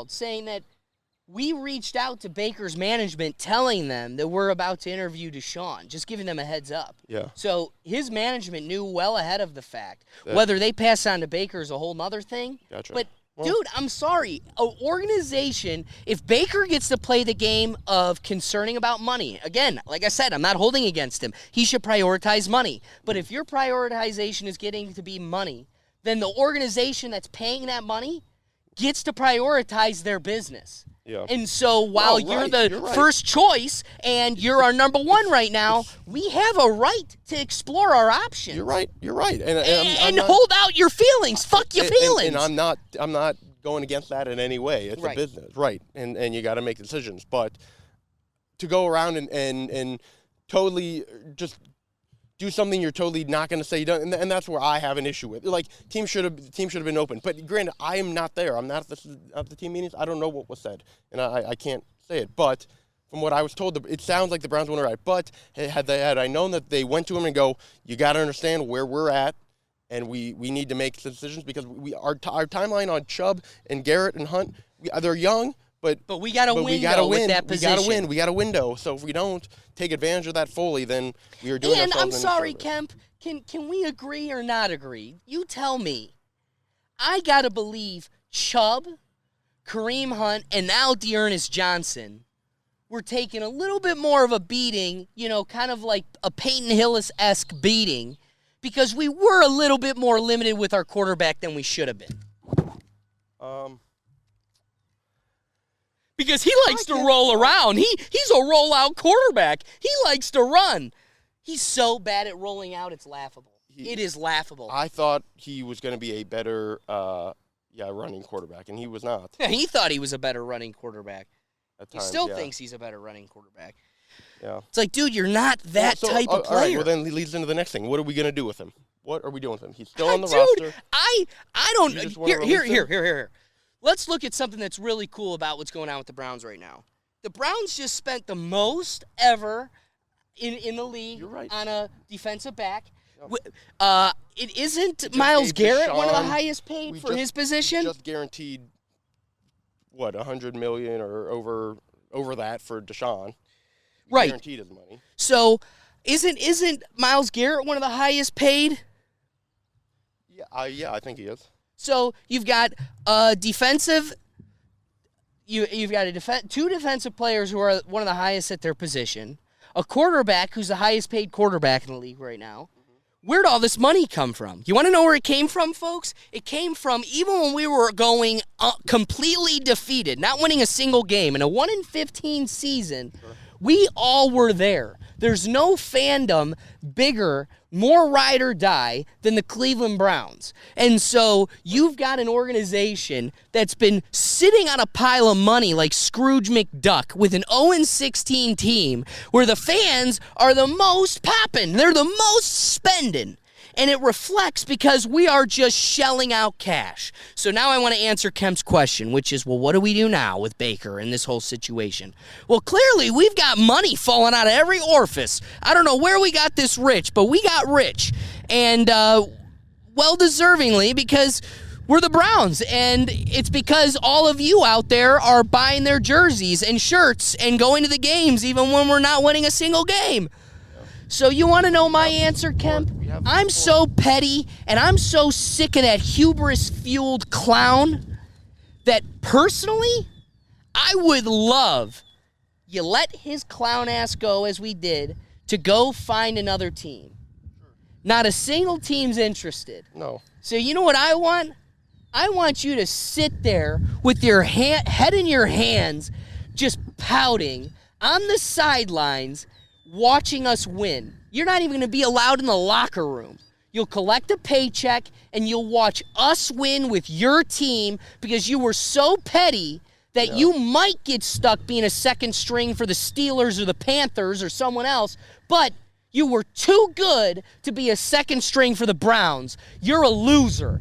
saying that we reached out to Baker's management telling them that we're about to interview Deshaun, just giving them a heads up. Yeah. So his management knew well ahead of the fact. Whether they pass on to Baker is a whole nother thing. Gotcha. But, dude, I'm sorry. An organization, if Baker gets to play the game of concerning about money, again, like I said, I'm not holding against him. He should prioritize money. But if your prioritization is getting to be money, then the organization that's paying that money gets to prioritize their business. Yeah. And so while you're right. first choice and you're our number one right now, we have a right to explore our options. You're right. And, And hold out your feelings. Fuck your feelings. And I'm not going against that in any way. It's Right. a business, right? And you got to make decisions. But to go around and totally just do something you're totally not going to say you don't, and that's where I have an issue with. Like, team should have been open. But granted, I am not there. I'm not at the team meetings. I don't know what was said, and I can't say it. But from what I was told, it sounds like the Browns went all right. But had I known that they went to him and go, you got to understand where we're at, and we need to make decisions because our timeline on Chubb and Garrett and Hunt, they're young. But we got a window we gotta win. with that position. We got to win. We got a window. So if we don't take advantage of that fully, then we are doing And ourselves I'm an sorry, injustice. Kemp. Can we agree or not agree? You tell me. I got to believe Chubb, Kareem Hunt, and now Dearness Johnson were taking a little bit more of a beating, kind of like a Peyton Hillis-esque beating, because we were a little bit more limited with our quarterback than we should have been. Because he likes to roll around. He's a rollout quarterback. He likes to run. He's so bad at rolling out, it's laughable. It is laughable. I thought he was going to be a better running quarterback, and he was not. Yeah, he thought he was a better running quarterback. At He times, still yeah. thinks he's a better running quarterback. Yeah. It's like, dude, you're not that type of player. All right, well, then it leads into the next thing. What are we going to do with him? What are we doing with him? He's still on the Dude, roster. I don't. You just wanna release him? Here. Let's look at something that's really cool about what's going on with the Browns right now. The Browns just spent the most ever in the league You're right. on a defensive back. Yep. It isn't just Myles gave Garrett one of the Deshaun- highest paid we for just- his position? Just guaranteed, $100 million or over that for Deshaun. We Right. Guaranteed his money. So isn't Myles Garrett one of the highest paid? Yeah, I think he is. So you've got a defensive. You've got two defensive players who are one of the highest at their position. A quarterback who's the highest paid quarterback in the league right now. Where'd all this money come from? You want to know where it came from, folks? It came from even when we were going completely defeated, not winning a single game in a 1-15 season. We all were there. There's no fandom bigger, more ride or die than the Cleveland Browns. And so you've got an organization that's been sitting on a pile of money like Scrooge McDuck with an 0-16 team where the fans are the most popping. They're the most spending. And it reflects because we are just shelling out cash. So now I want to answer Kemp's question, which is, well, what do we do now with Baker in this whole situation? Well, clearly we've got money falling out of every orifice. I don't know where we got this rich, but we got rich. And well-deservingly because we're the Browns. And it's because all of you out there are buying their jerseys and shirts and going to the games even when we're not winning a single game. So you want to know my answer, Kemp? I'm so petty, and I'm so sick of that hubris-fueled clown that personally, I would love you let his clown ass go as we did to go find another team. Not a single team's interested. No. So you know what I want? I want you to sit there with your head in your hands, just pouting on the sidelines, watching us win. You're not even going to be allowed in the locker room. You'll collect a paycheck and you'll watch us win with your team because you were so petty that you might get stuck being a second string for the Steelers or the Panthers or someone else, but you were too good to be a second string for the Browns. You're a loser.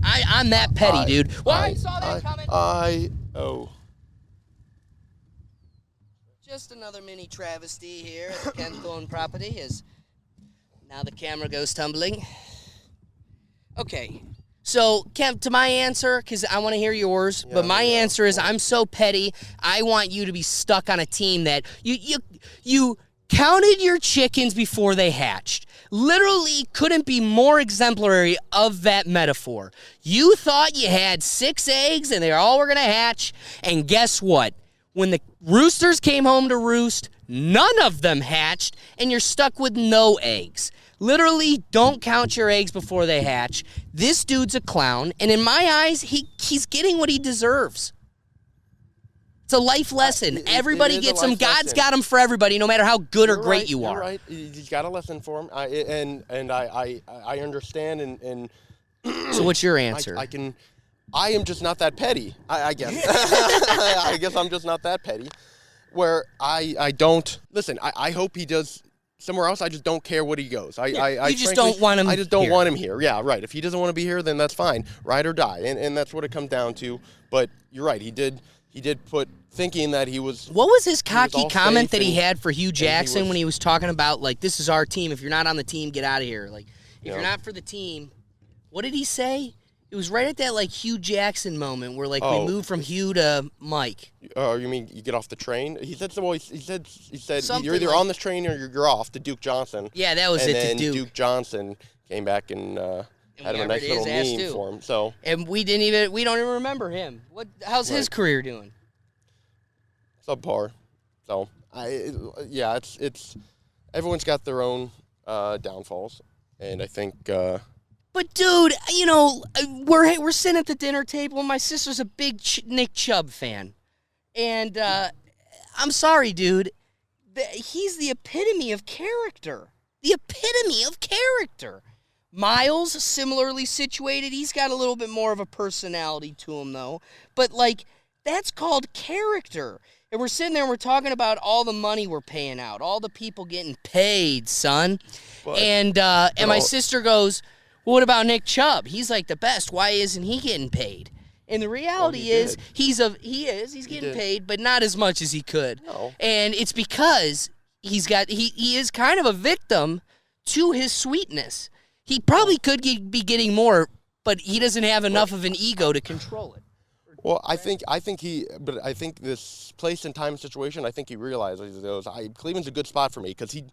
I'm that petty, dude. Well, I saw that coming. Just another mini travesty here at the Ken Thorne property as now the camera goes tumbling. Okay, so Kemp, to my answer, because I want to hear yours, but my answer is I'm so petty, I want you to be stuck on a team that you counted your chickens before they hatched. Literally couldn't be more exemplary of that metaphor. You thought you had 6 eggs and they all were going to hatch, and guess what? When the roosters came home to roost, none of them hatched, and you're stuck with no eggs. Literally, don't count your eggs before they hatch. This dude's a clown, and in my eyes, he's getting what he deserves. It's a life lesson. Everybody gets him. God's got him for everybody, no matter how good or great you are. You're right. He's got a lesson for him, I understand. And so, what's your answer? I am just not that petty. I guess. I guess I'm just not that petty. Where I don't listen. I hope he does somewhere else. I just don't care what he goes. You just don't want him. I just don't want him here. Yeah, right. If he doesn't want to be here, then that's fine. Ride or die, and that's what it comes down to. But you're right. He did put thinking that he was. What was his cocky comment that he had for Hugh Jackson when he was talking about, like, this is our team. If you're not on the team, get out of here. Like, if you're not for the team, what did he say? It was right at that, like, Hugh Jackson moment where, like, we moved from Hugh to Mike. Oh, you mean you get off the train? He said he said Something you're either like, on this train or you're off to Duke Johnson. Yeah, that was and it then to Duke. Duke Johnson came back and had him a nice little meme for him. So and we don't even remember him. How's his career doing? Subpar. So it's everyone's got their own downfalls, and I think. But dude, you know, we're sitting at the dinner table, and my sister's a big Nick Chubb fan, and I'm sorry, dude, he's the epitome of character. The epitome of character. Miles, similarly situated, he's got a little bit more of a personality to him, though. But like, that's called character. And we're sitting there and we're talking about all the money we're paying out, all the people getting paid, son. But, and my sister goes, well, what about Nick Chubb? He's like the best. Why isn't he getting paid? And the reality is he's getting paid, but not as much as he could. No. And it's because he is kind of a victim to his sweetness. He probably could be getting more, but he doesn't have enough of an ego to control it. Well, I think this place and time situation, I think he realizes Cleveland's a good spot for me because he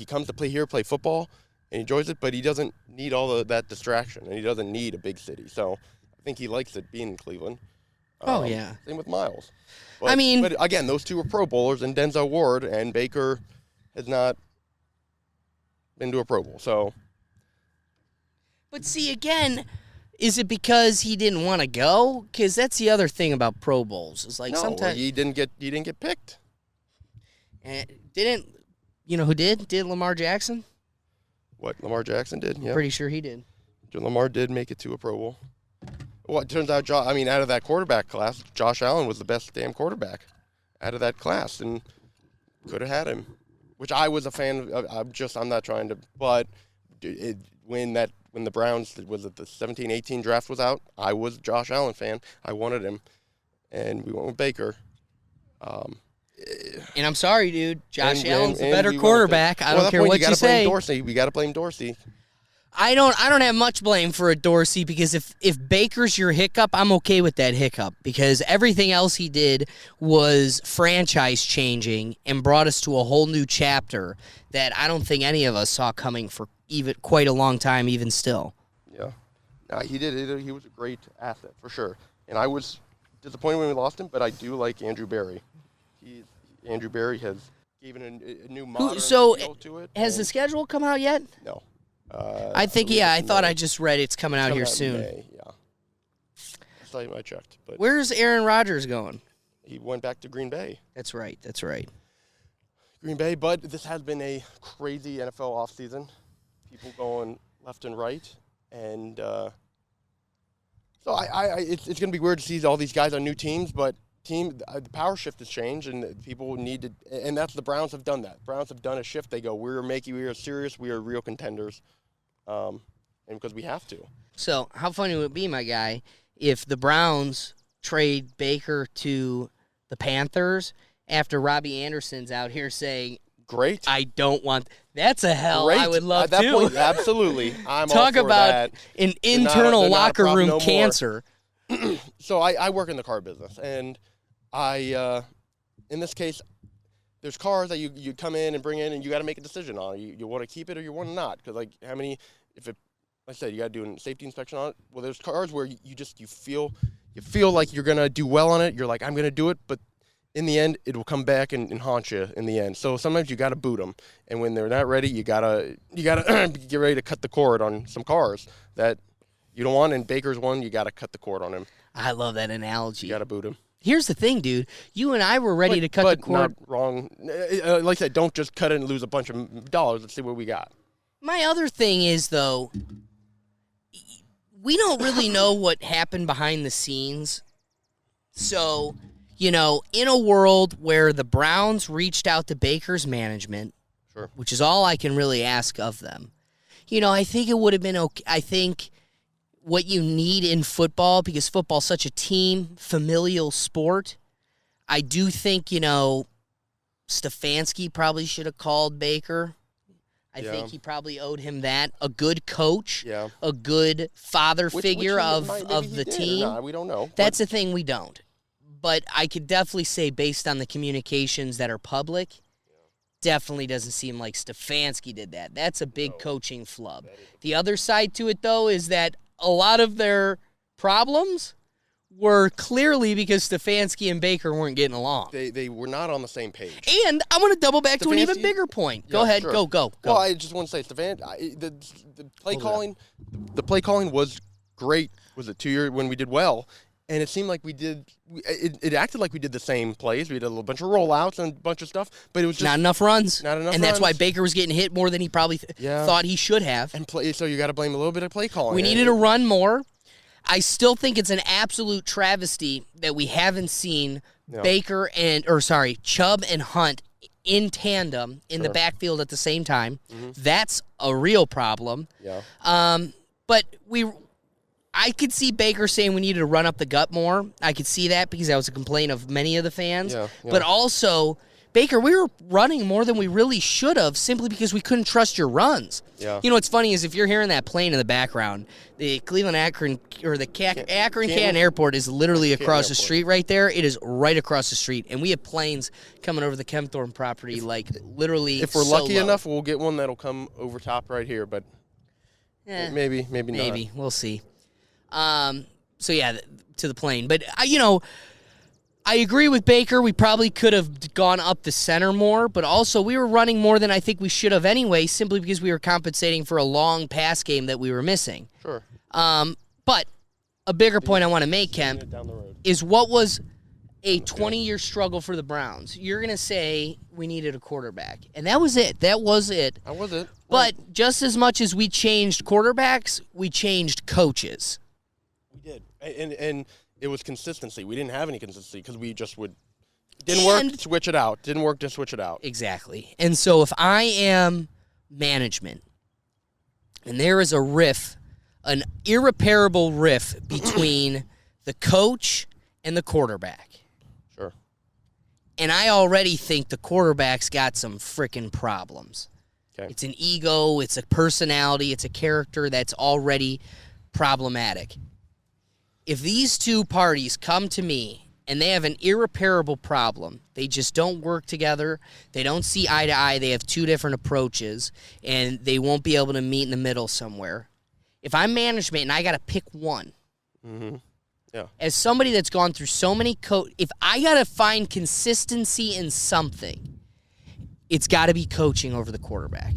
comes to play football. And he enjoys it, but he doesn't need all of that distraction, and he doesn't need a big city. So I think he likes it being in Cleveland. Yeah. Same with Miles. But again, those two are Pro Bowlers, and Denzel Ward and Baker has not been to a Pro Bowl. So. But see, again, is it because he didn't want to go? Because that's the other thing about Pro Bowls. It's like sometimes he didn't get picked. And you know who did? Did Lamar Jackson? What, Lamar Jackson did? Yeah. Pretty sure he did. Lamar did make it to a Pro Bowl. Well, it turns out, out of that quarterback class, Josh Allen was the best damn quarterback out of that class and could have had him, which I was a fan of. I'm not trying to, but when the Browns, the 17-18 draft was out, I was a Josh Allen fan. I wanted him, and we went with Baker. And I'm sorry, dude. Josh Allen's the better quarterback. I don't care what you say. We got to blame Dorsey. I don't have much blame for a Dorsey because if Baker's your hiccup, I'm okay with that hiccup because everything else he did was franchise changing and brought us to a whole new chapter that I don't think any of us saw coming for even quite a long time, even still. Yeah, he did. He was a great asset for sure, and I was disappointed when we lost him, but I do like Andrew Berry. Andrew Berry has given a new modern feel to it. Has the schedule come out yet? No. I think, I thought I just read it's coming out here soon. May, yeah. Last time I checked. But where's Aaron Rodgers going? He went back to Green Bay. That's right. Green Bay, but this has been a crazy NFL offseason. People going left and right. And so it's going to be weird to see all these guys on new teams, but the power shift has changed, and people need to, and that's the Browns have done that. Browns have done a shift. They go, we are serious, we are real contenders, and because we have to. So how funny would it be, my guy, if the Browns trade Baker to the Panthers after Robbie Anderson's out here saying, great, I don't want. That's a hell great. I would love At that to. point, absolutely. I'm Talk all for about that. An internal locker room no cancer. So I work in the car business, and in this case, there's cars that you come in and bring in, and you got to make a decision on. You want to keep it or you want to not, because like like I said, you got to do a safety inspection on it. Well, there's cars where you feel like you're gonna do well on it. You're like, I'm gonna do it, but in the end, it will come back and haunt you in the end. So sometimes you got to boot them, and when they're not ready, you gotta get ready to cut the cord on some cars that you don't want. And Baker's one, you got to cut the cord on him. I love that analogy. You got to boot him. Here's the thing, dude. You and I were ready to cut the cord. Not wrong. Like I said, don't just cut it and lose a bunch of dollars. Let's see what we got. My other thing is, though, we don't really know what happened behind the scenes. So, in a world where the Browns reached out to Baker's management, Sure. which is all I can really ask of them, I think it would have been okay. I think what you need in football, because football's such a team, familial sport, I do think, Stefanski probably should have called Baker. I think he probably owed him that. A good coach, a good father figure of the team. Nah, we don't know. That's the thing, we don't. But I could definitely say, based on the communications that are public, definitely doesn't seem like Stefanski did that. That's a big coaching flub. The other side to it, though, is that a lot of their problems were clearly because Stefanski and Baker weren't getting along. They were not on the same page. And I want to double back to an even bigger point. Go ahead. Sure. Go. Well, I just want to say, the play calling was great. Was it 2 years when we did well? And it seemed like we did. It acted like we did the same plays. We did a little bunch of rollouts and a bunch of stuff, but it was just not enough runs. And that's why Baker was getting hit more than he probably thought he should have. And so you got to blame a little bit of play calling. We needed to run more. I still think it's an absolute travesty that we haven't seen Chubb and Hunt in tandem in the backfield at the same time. Mm-hmm. That's a real problem. Yeah. But I could see Baker saying we needed to run up the gut more. I could see that because that was a complaint of many of the fans. Yeah. But also, Baker, we were running more than we really should have simply because we couldn't trust your runs. Yeah. What's funny is if you're hearing that plane in the background, the Akron Canton Airport is literally across the street right there. It is right across the street. And we have planes coming over the Kempthorne property literally If we're so lucky low. enough, we'll get one that'll come over top right here, but maybe not. Maybe. We'll see. So yeah, to the plane. But, I agree with Baker. We probably could have gone up the center more, but also we were running more than I think we should have anyway, simply because we were compensating for a long pass game that we were missing. Sure. But a bigger point I want to make, Kemp, is what was a 20-year struggle for the Browns. You're going to say we needed a quarterback, and that was it. That was it. But just as much as we changed quarterbacks, we changed coaches. We did. And it was consistency. We didn't have any consistency because we just didn't work, switch it out. Didn't work, just switch it out. Exactly. And so if I am management and there is a riff, an irreparable riff between the coach and the quarterback. Sure. And I already think the quarterback's got some freaking problems. Okay. It's an ego, it's a personality, it's a character that's already problematic. If these two parties come to me and they have an irreparable problem, they just don't work together, they don't see eye to eye, they have two different approaches, and they won't be able to meet in the middle somewhere. If I'm management and I got to pick one, as somebody that's gone through so many if I got to find consistency in something, it's got to be coaching over the quarterback.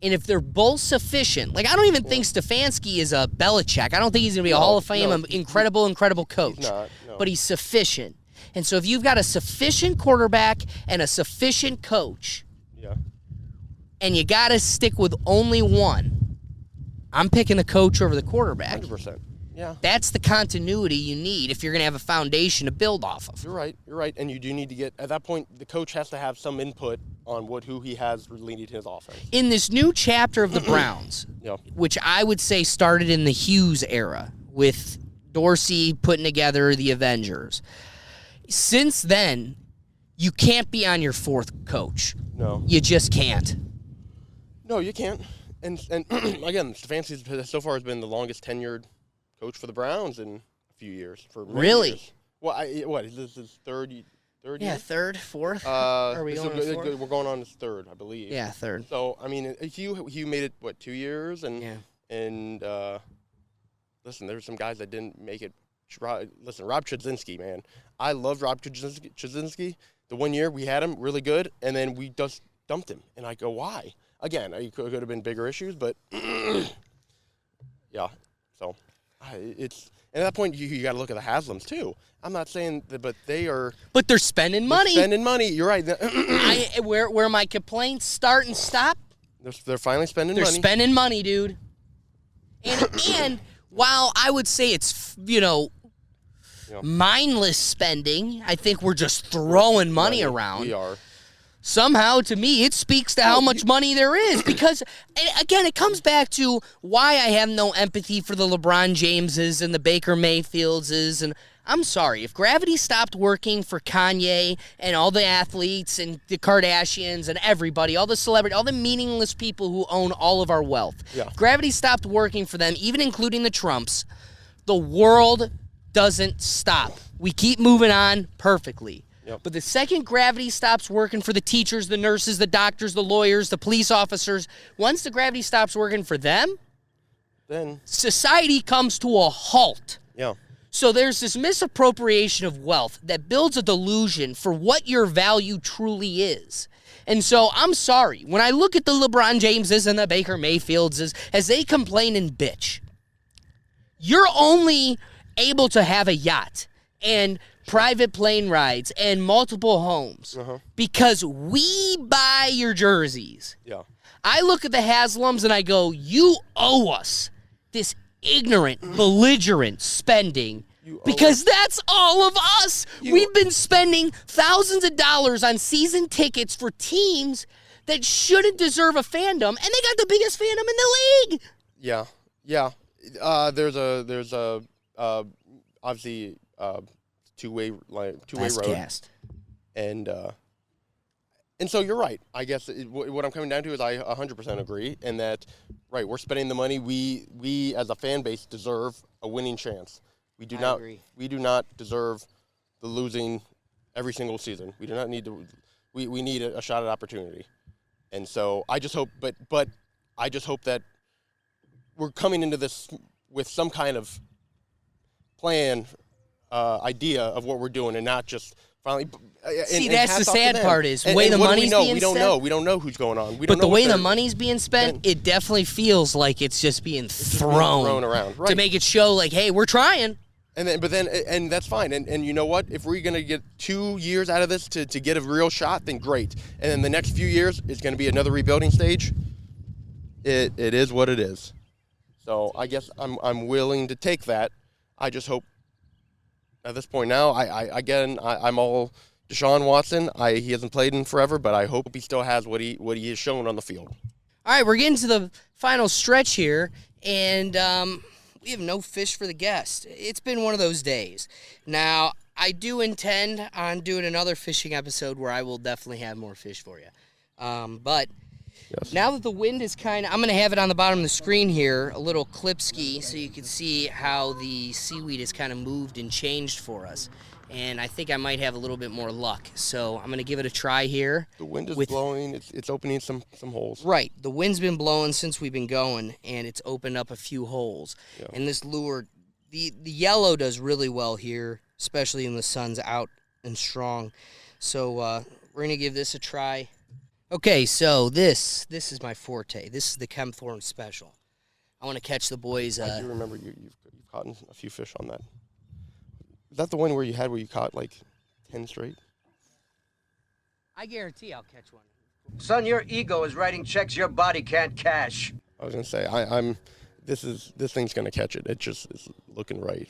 And if they're both sufficient, I don't even think Stefanski is a Belichick. I don't think he's going to be a Hall of Fame, incredible coach. He's not, no. But he's sufficient. And so if you've got a sufficient quarterback and a sufficient coach, and you got to stick with only one, I'm picking the coach over the quarterback. 100%. Yeah. That's the continuity you need if you're going to have a foundation to build off of. You're right. And you do need to get, at that point, the coach has to have some input on who he has leading his offense. In this new chapter of the Browns, which I would say started in the Hughes era with Dorsey putting together the Avengers, since then, you can't be on your fourth coach. No. You just can't. No, you can't. And again, Stefanski so far has been the longest tenured coach for the Browns in a few years. Really? Years. Well, is this his third year? Yeah, third, fourth? Are we going on fourth? We're going on his third, I believe. Yeah, third. So, I mean, Hugh made it, 2 years? And listen, there were some guys that didn't make it listen, Rob Chudzinski, man. I loved Rob Chudzinski. The 1 year we had him really good, and then we just dumped him. And I go, why? Again, it could have been bigger issues, but yeah. So it's and at that point you got to look at the Haslams too. I'm not saying that, but they are. But they're spending money. Spending money. You're right. Where my complaints start and stop. They're finally spending money. They're spending money, dude. And while I would say it's mindless spending, I think we're just throwing money around. We are. Somehow, to me, it speaks to how much money there is. Because, again, it comes back to why I have no empathy for the LeBron Jameses and the Baker Mayfields. And I'm sorry, if gravity stopped working for Kanye and all the athletes and the Kardashians and everybody, all the celebrities, all the meaningless people who own all of our wealth, if gravity stopped working for them, even including the Trumps, the world doesn't stop. We keep moving on perfectly. But the second gravity stops working for the teachers, the nurses, the doctors, the lawyers, the police officers, once the gravity stops working for them, then society comes to a halt. Yeah. So there's this misappropriation of wealth that builds a delusion for what your value truly is. And so I'm sorry, when I look at the LeBron Jameses and the Baker Mayfields as they complain and bitch, you're only able to have a yacht and private plane rides and multiple homes because we buy your jerseys. Yeah. I look at the Haslams and I go, you owe us this ignorant, belligerent spending because that's all of us. We've been spending thousands of dollars on season tickets for teams that shouldn't deserve a fandom, and they got the biggest fandom in the league. Yeah. Yeah. There's a obviously two-way road. Cast. And so you're right. I guess what I'm coming down to is I 100% agree, and that right, we're spending the money. We as a fan base deserve a winning chance. We do not agree. We do not deserve the losing every single season. We do not need to. We need a shot at opportunity, and so I just hope. But I just hope that we're coming into this with some kind of plan. Idea of what we're doing, and not just finally. See, that's the sad part is the way the money's being spent. We don't know who's going on. But the way the money's being spent, it definitely feels like it's just being thrown around, right? To make it show like, hey, we're trying. And that's fine. And you know what? If we're gonna get 2 years out of this to get a real shot, then great. And then the next few years is gonna be another rebuilding stage. It is what it is. So I guess I'm willing to take that. I just hope. At this point now, I'm all Deshaun Watson. He hasn't played in forever, but I hope he still has what he has shown on the field. All right, we're getting to the final stretch here, and we have no fish for the guest. It's been one of those days. Now, I do intend on doing another fishing episode where I will definitely have more fish for you. But now that the wind is I'm going to have it on the bottom of the screen here, a little clip ski, so you can see how the seaweed has kind of moved and changed for us. And I think I might have a little bit more luck. So I'm going to give it a try here. The wind is blowing. It's opening some holes. Right. The wind's been blowing since we've been going, and it's opened up a few holes. Yeah. And this lure, the yellow does really well here, especially when the sun's out and strong. So we're going to give this a try. Okay, so this is my forte. This is the Chemthorn Special. I want to catch the boys. I do remember you've caught a few fish on that. Is that the one where you caught like 10 straight? I guarantee I'll catch one. Son, your ego is writing checks your body can't cash. I was gonna say this thing's gonna catch it. It just is looking right.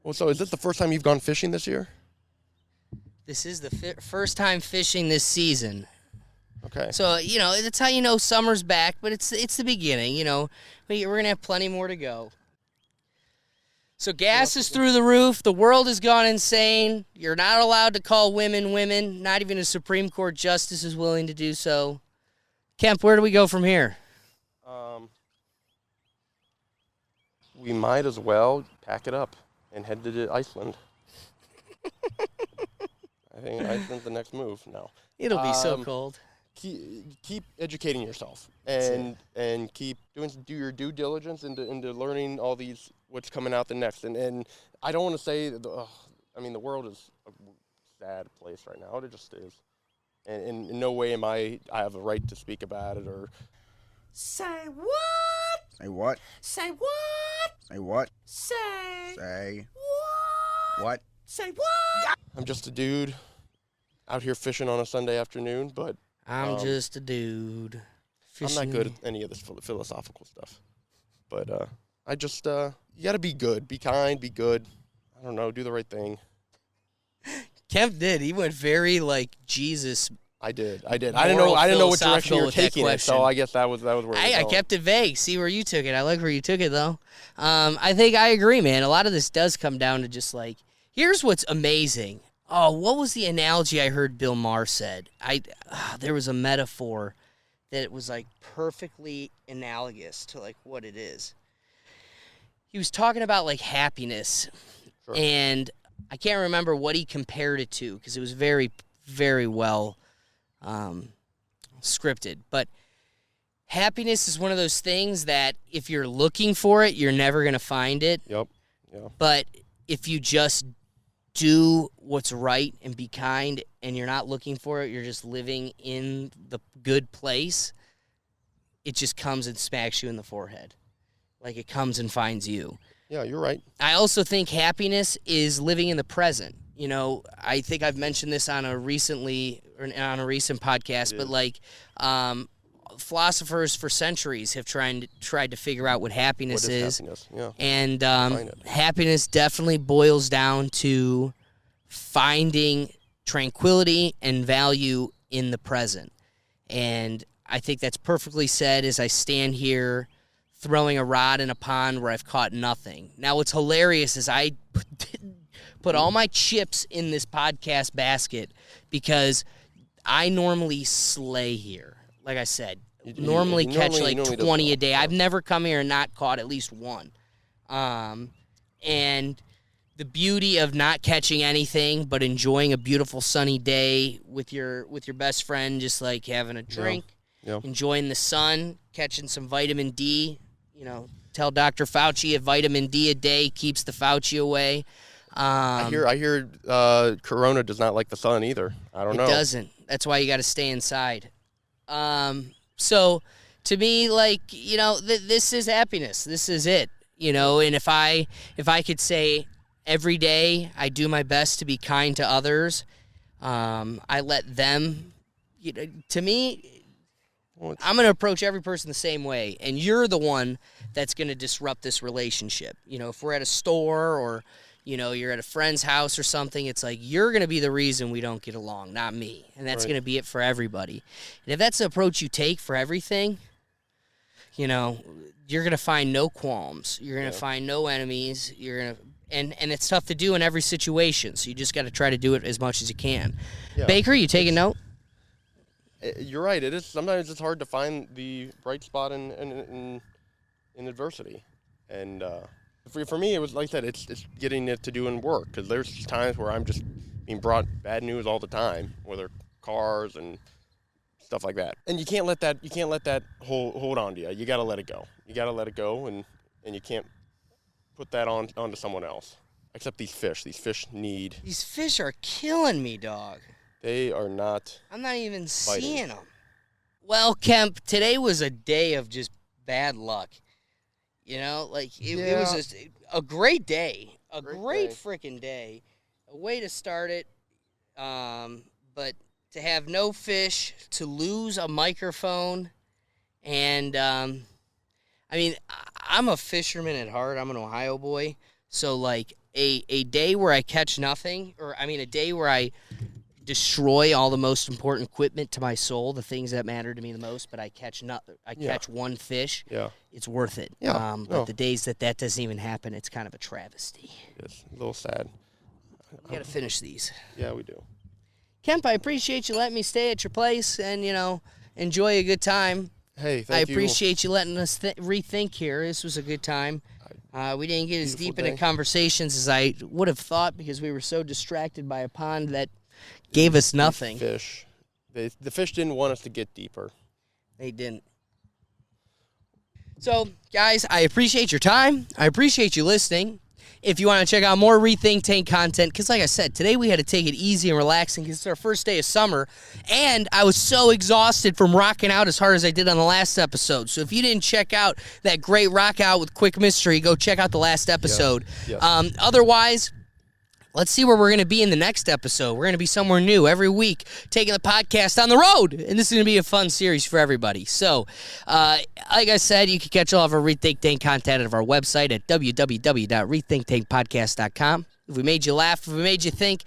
Well, so is this the first time you've gone fishing this year? This is the first time fishing this season. Okay. So, that's how you know summer's back, but it's the beginning, We're going to have plenty more to go. So gas is through the roof. The world has gone insane. You're not allowed to call women women. Not even a Supreme Court justice is willing to do so. Kemp, where do we go from here? We might as well pack it up and head to Iceland. I think Iceland's the next move now. It'll be so cold. keep educating yourself and keep do your due diligence into learning all these what's coming out the next. And I don't want to say the world is a sad place right now. It just is. And in no way I have a right to speak about it or say what? Say what? Say what? Say what? Say what? What? Say what? I'm just a dude out here fishing on a Sunday afternoon, but I'm just a dude. Fishing. I'm not good at any of this philosophical stuff. But I just you got to be good, be kind, be good. I don't know, do the right thing. Kemp did. He went very like Jesus. I did. I didn't know what direction you were taking it, so I guess that was where I kept it vague. See where you took it. I like where you took it though. I think I agree, man. A lot of this does come down to just like, here's what's amazing. Oh, what was the analogy I heard Bill Maher said? There was a metaphor that was like perfectly analogous to like what it is. He was talking about like happiness, Sure. and I can't remember what he compared it to because it was very, very well scripted. But happiness is one of those things that if you're looking for it, you're never going to find it. Yep. Yeah. But if you just do what's right and be kind and you're not looking for it, you're just living in the good place, it just comes and smacks you in the forehead. Like it comes and finds you. Yeah, you're right. I also think happiness is living in the present. You know, I think I've mentioned this on a recent podcast, but like philosophers for centuries have tried to figure out what happiness is. Happiness? Yeah. And happiness definitely boils down to finding tranquility and value in the present. And I think that's perfectly said as I stand here throwing a rod in a pond where I've caught nothing. Now, what's hilarious is I put all my chips in this podcast basket because I normally slay here. Like I said, normally catch like 20 a day. I've never come here and not caught at least one. And the beauty of not catching anything but enjoying a beautiful sunny day with your best friend, just like having a drink, enjoying the sun, catching some vitamin D. You know, tell Dr. Fauci a vitamin D a day keeps the Fauci away. I hear Corona does not like the sun either. I don't know. It doesn't. That's why you got to stay inside. So to me, like, you know, this is happiness. This is it. You know, and if I could say every day I do my best to be kind to others, I let them. You know, to me, I'm going to approach every person the same way, and you're the one that's going to disrupt this relationship. You know, if we're at a store or, you know, you're at a friend's house or something, it's like you're going to be the reason we don't get along, not me. And that's going to be it for everybody. And if that's the approach you take for everything, you know, you're going to find no qualms. You're going to find no enemies. You're going to and it's tough to do in every situation, so you just got to try to do it as much as you can. Yeah. Baker, you taking note? You're right. It is. Sometimes it's hard to find the bright spot in adversity, and for me, it was like that. It's getting it to do in work because there's times where I'm just being brought bad news all the time, whether cars and stuff like that, and you can't let that hold on to you. You got to let it go. You got to let it go, and you can't put that onto someone else. Except these fish. These fish need. These fish are killing me, dog. They are not. I'm not even fighting. seeing them. Well, Kemp, today was a day of just bad luck. You know, like it was just a great day, a great freaking day. A way to start it, but to have no fish, to lose a microphone, and I mean, I'm a fisherman at heart. I'm an Ohio boy, so like a day where I catch nothing, or I mean, a day where I destroy all the most important equipment to my soul, the things that matter to me the most, but I catch catch one fish. Yeah, it's worth it. Yeah, but the days that doesn't even happen, it's kind of a travesty. It's a little sad. We got to finish these. Yeah, we do. Kemp, I appreciate you letting me stay at your place and, you know, enjoy a good time. Hey, thank you. I appreciate you letting us rethink here. This was a good time. We didn't get as deep into conversations as I would have thought because we were so distracted by a pond that gave us nothing. Fish. The fish didn't want us to get deeper. They didn't. So, guys, I appreciate your time. I appreciate you listening. If you want to check out more Rethink Tank content, because like I said, today we had to take it easy and relaxing because it's our first day of summer, and I was so exhausted from rocking out as hard as I did on the last episode. So if you didn't check out that great rock out with Quick Mystery, go check out the last episode. Yes. Otherwise, let's see where we're going to be in the next episode. We're going to be somewhere new every week, taking the podcast on the road. And this is going to be a fun series for everybody. So, like I said, you can catch all of our Rethink Tank content at our website at www.rethinktankpodcast.com. If we made you laugh, if we made you think,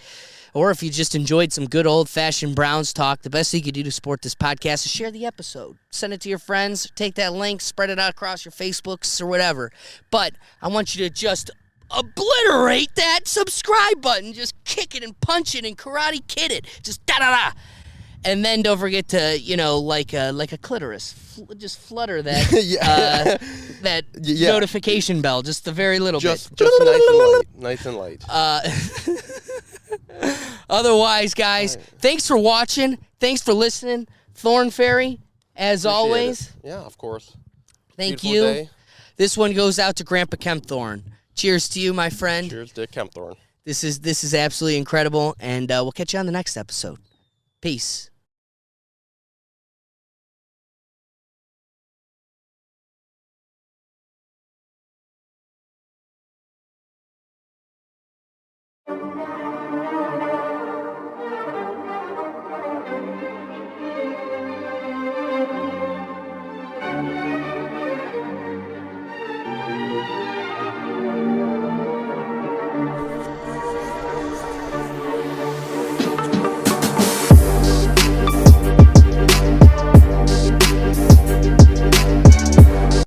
or if you just enjoyed some good old-fashioned Browns talk, the best thing you can do to support this podcast is share the episode. Send it to your friends. Take that link, spread it out across your Facebooks or whatever. But I want you to just obliterate that subscribe button. Just kick it and punch it and karate kid it. Just da-da-da. And then don't forget to, like a clitoris, just flutter that that notification bell, just a very little bit. Just nice and light. Otherwise, guys, thanks for watching. Thanks for listening. Thorn Fairy, as Appreciate always. it. Yeah, of course. Thank Beautiful you. day. This one goes out to Grandpa Kempthorne. Cheers to you, my friend. Cheers, Dick Kempthorne. This is absolutely incredible, and we'll catch you on the next episode. Peace.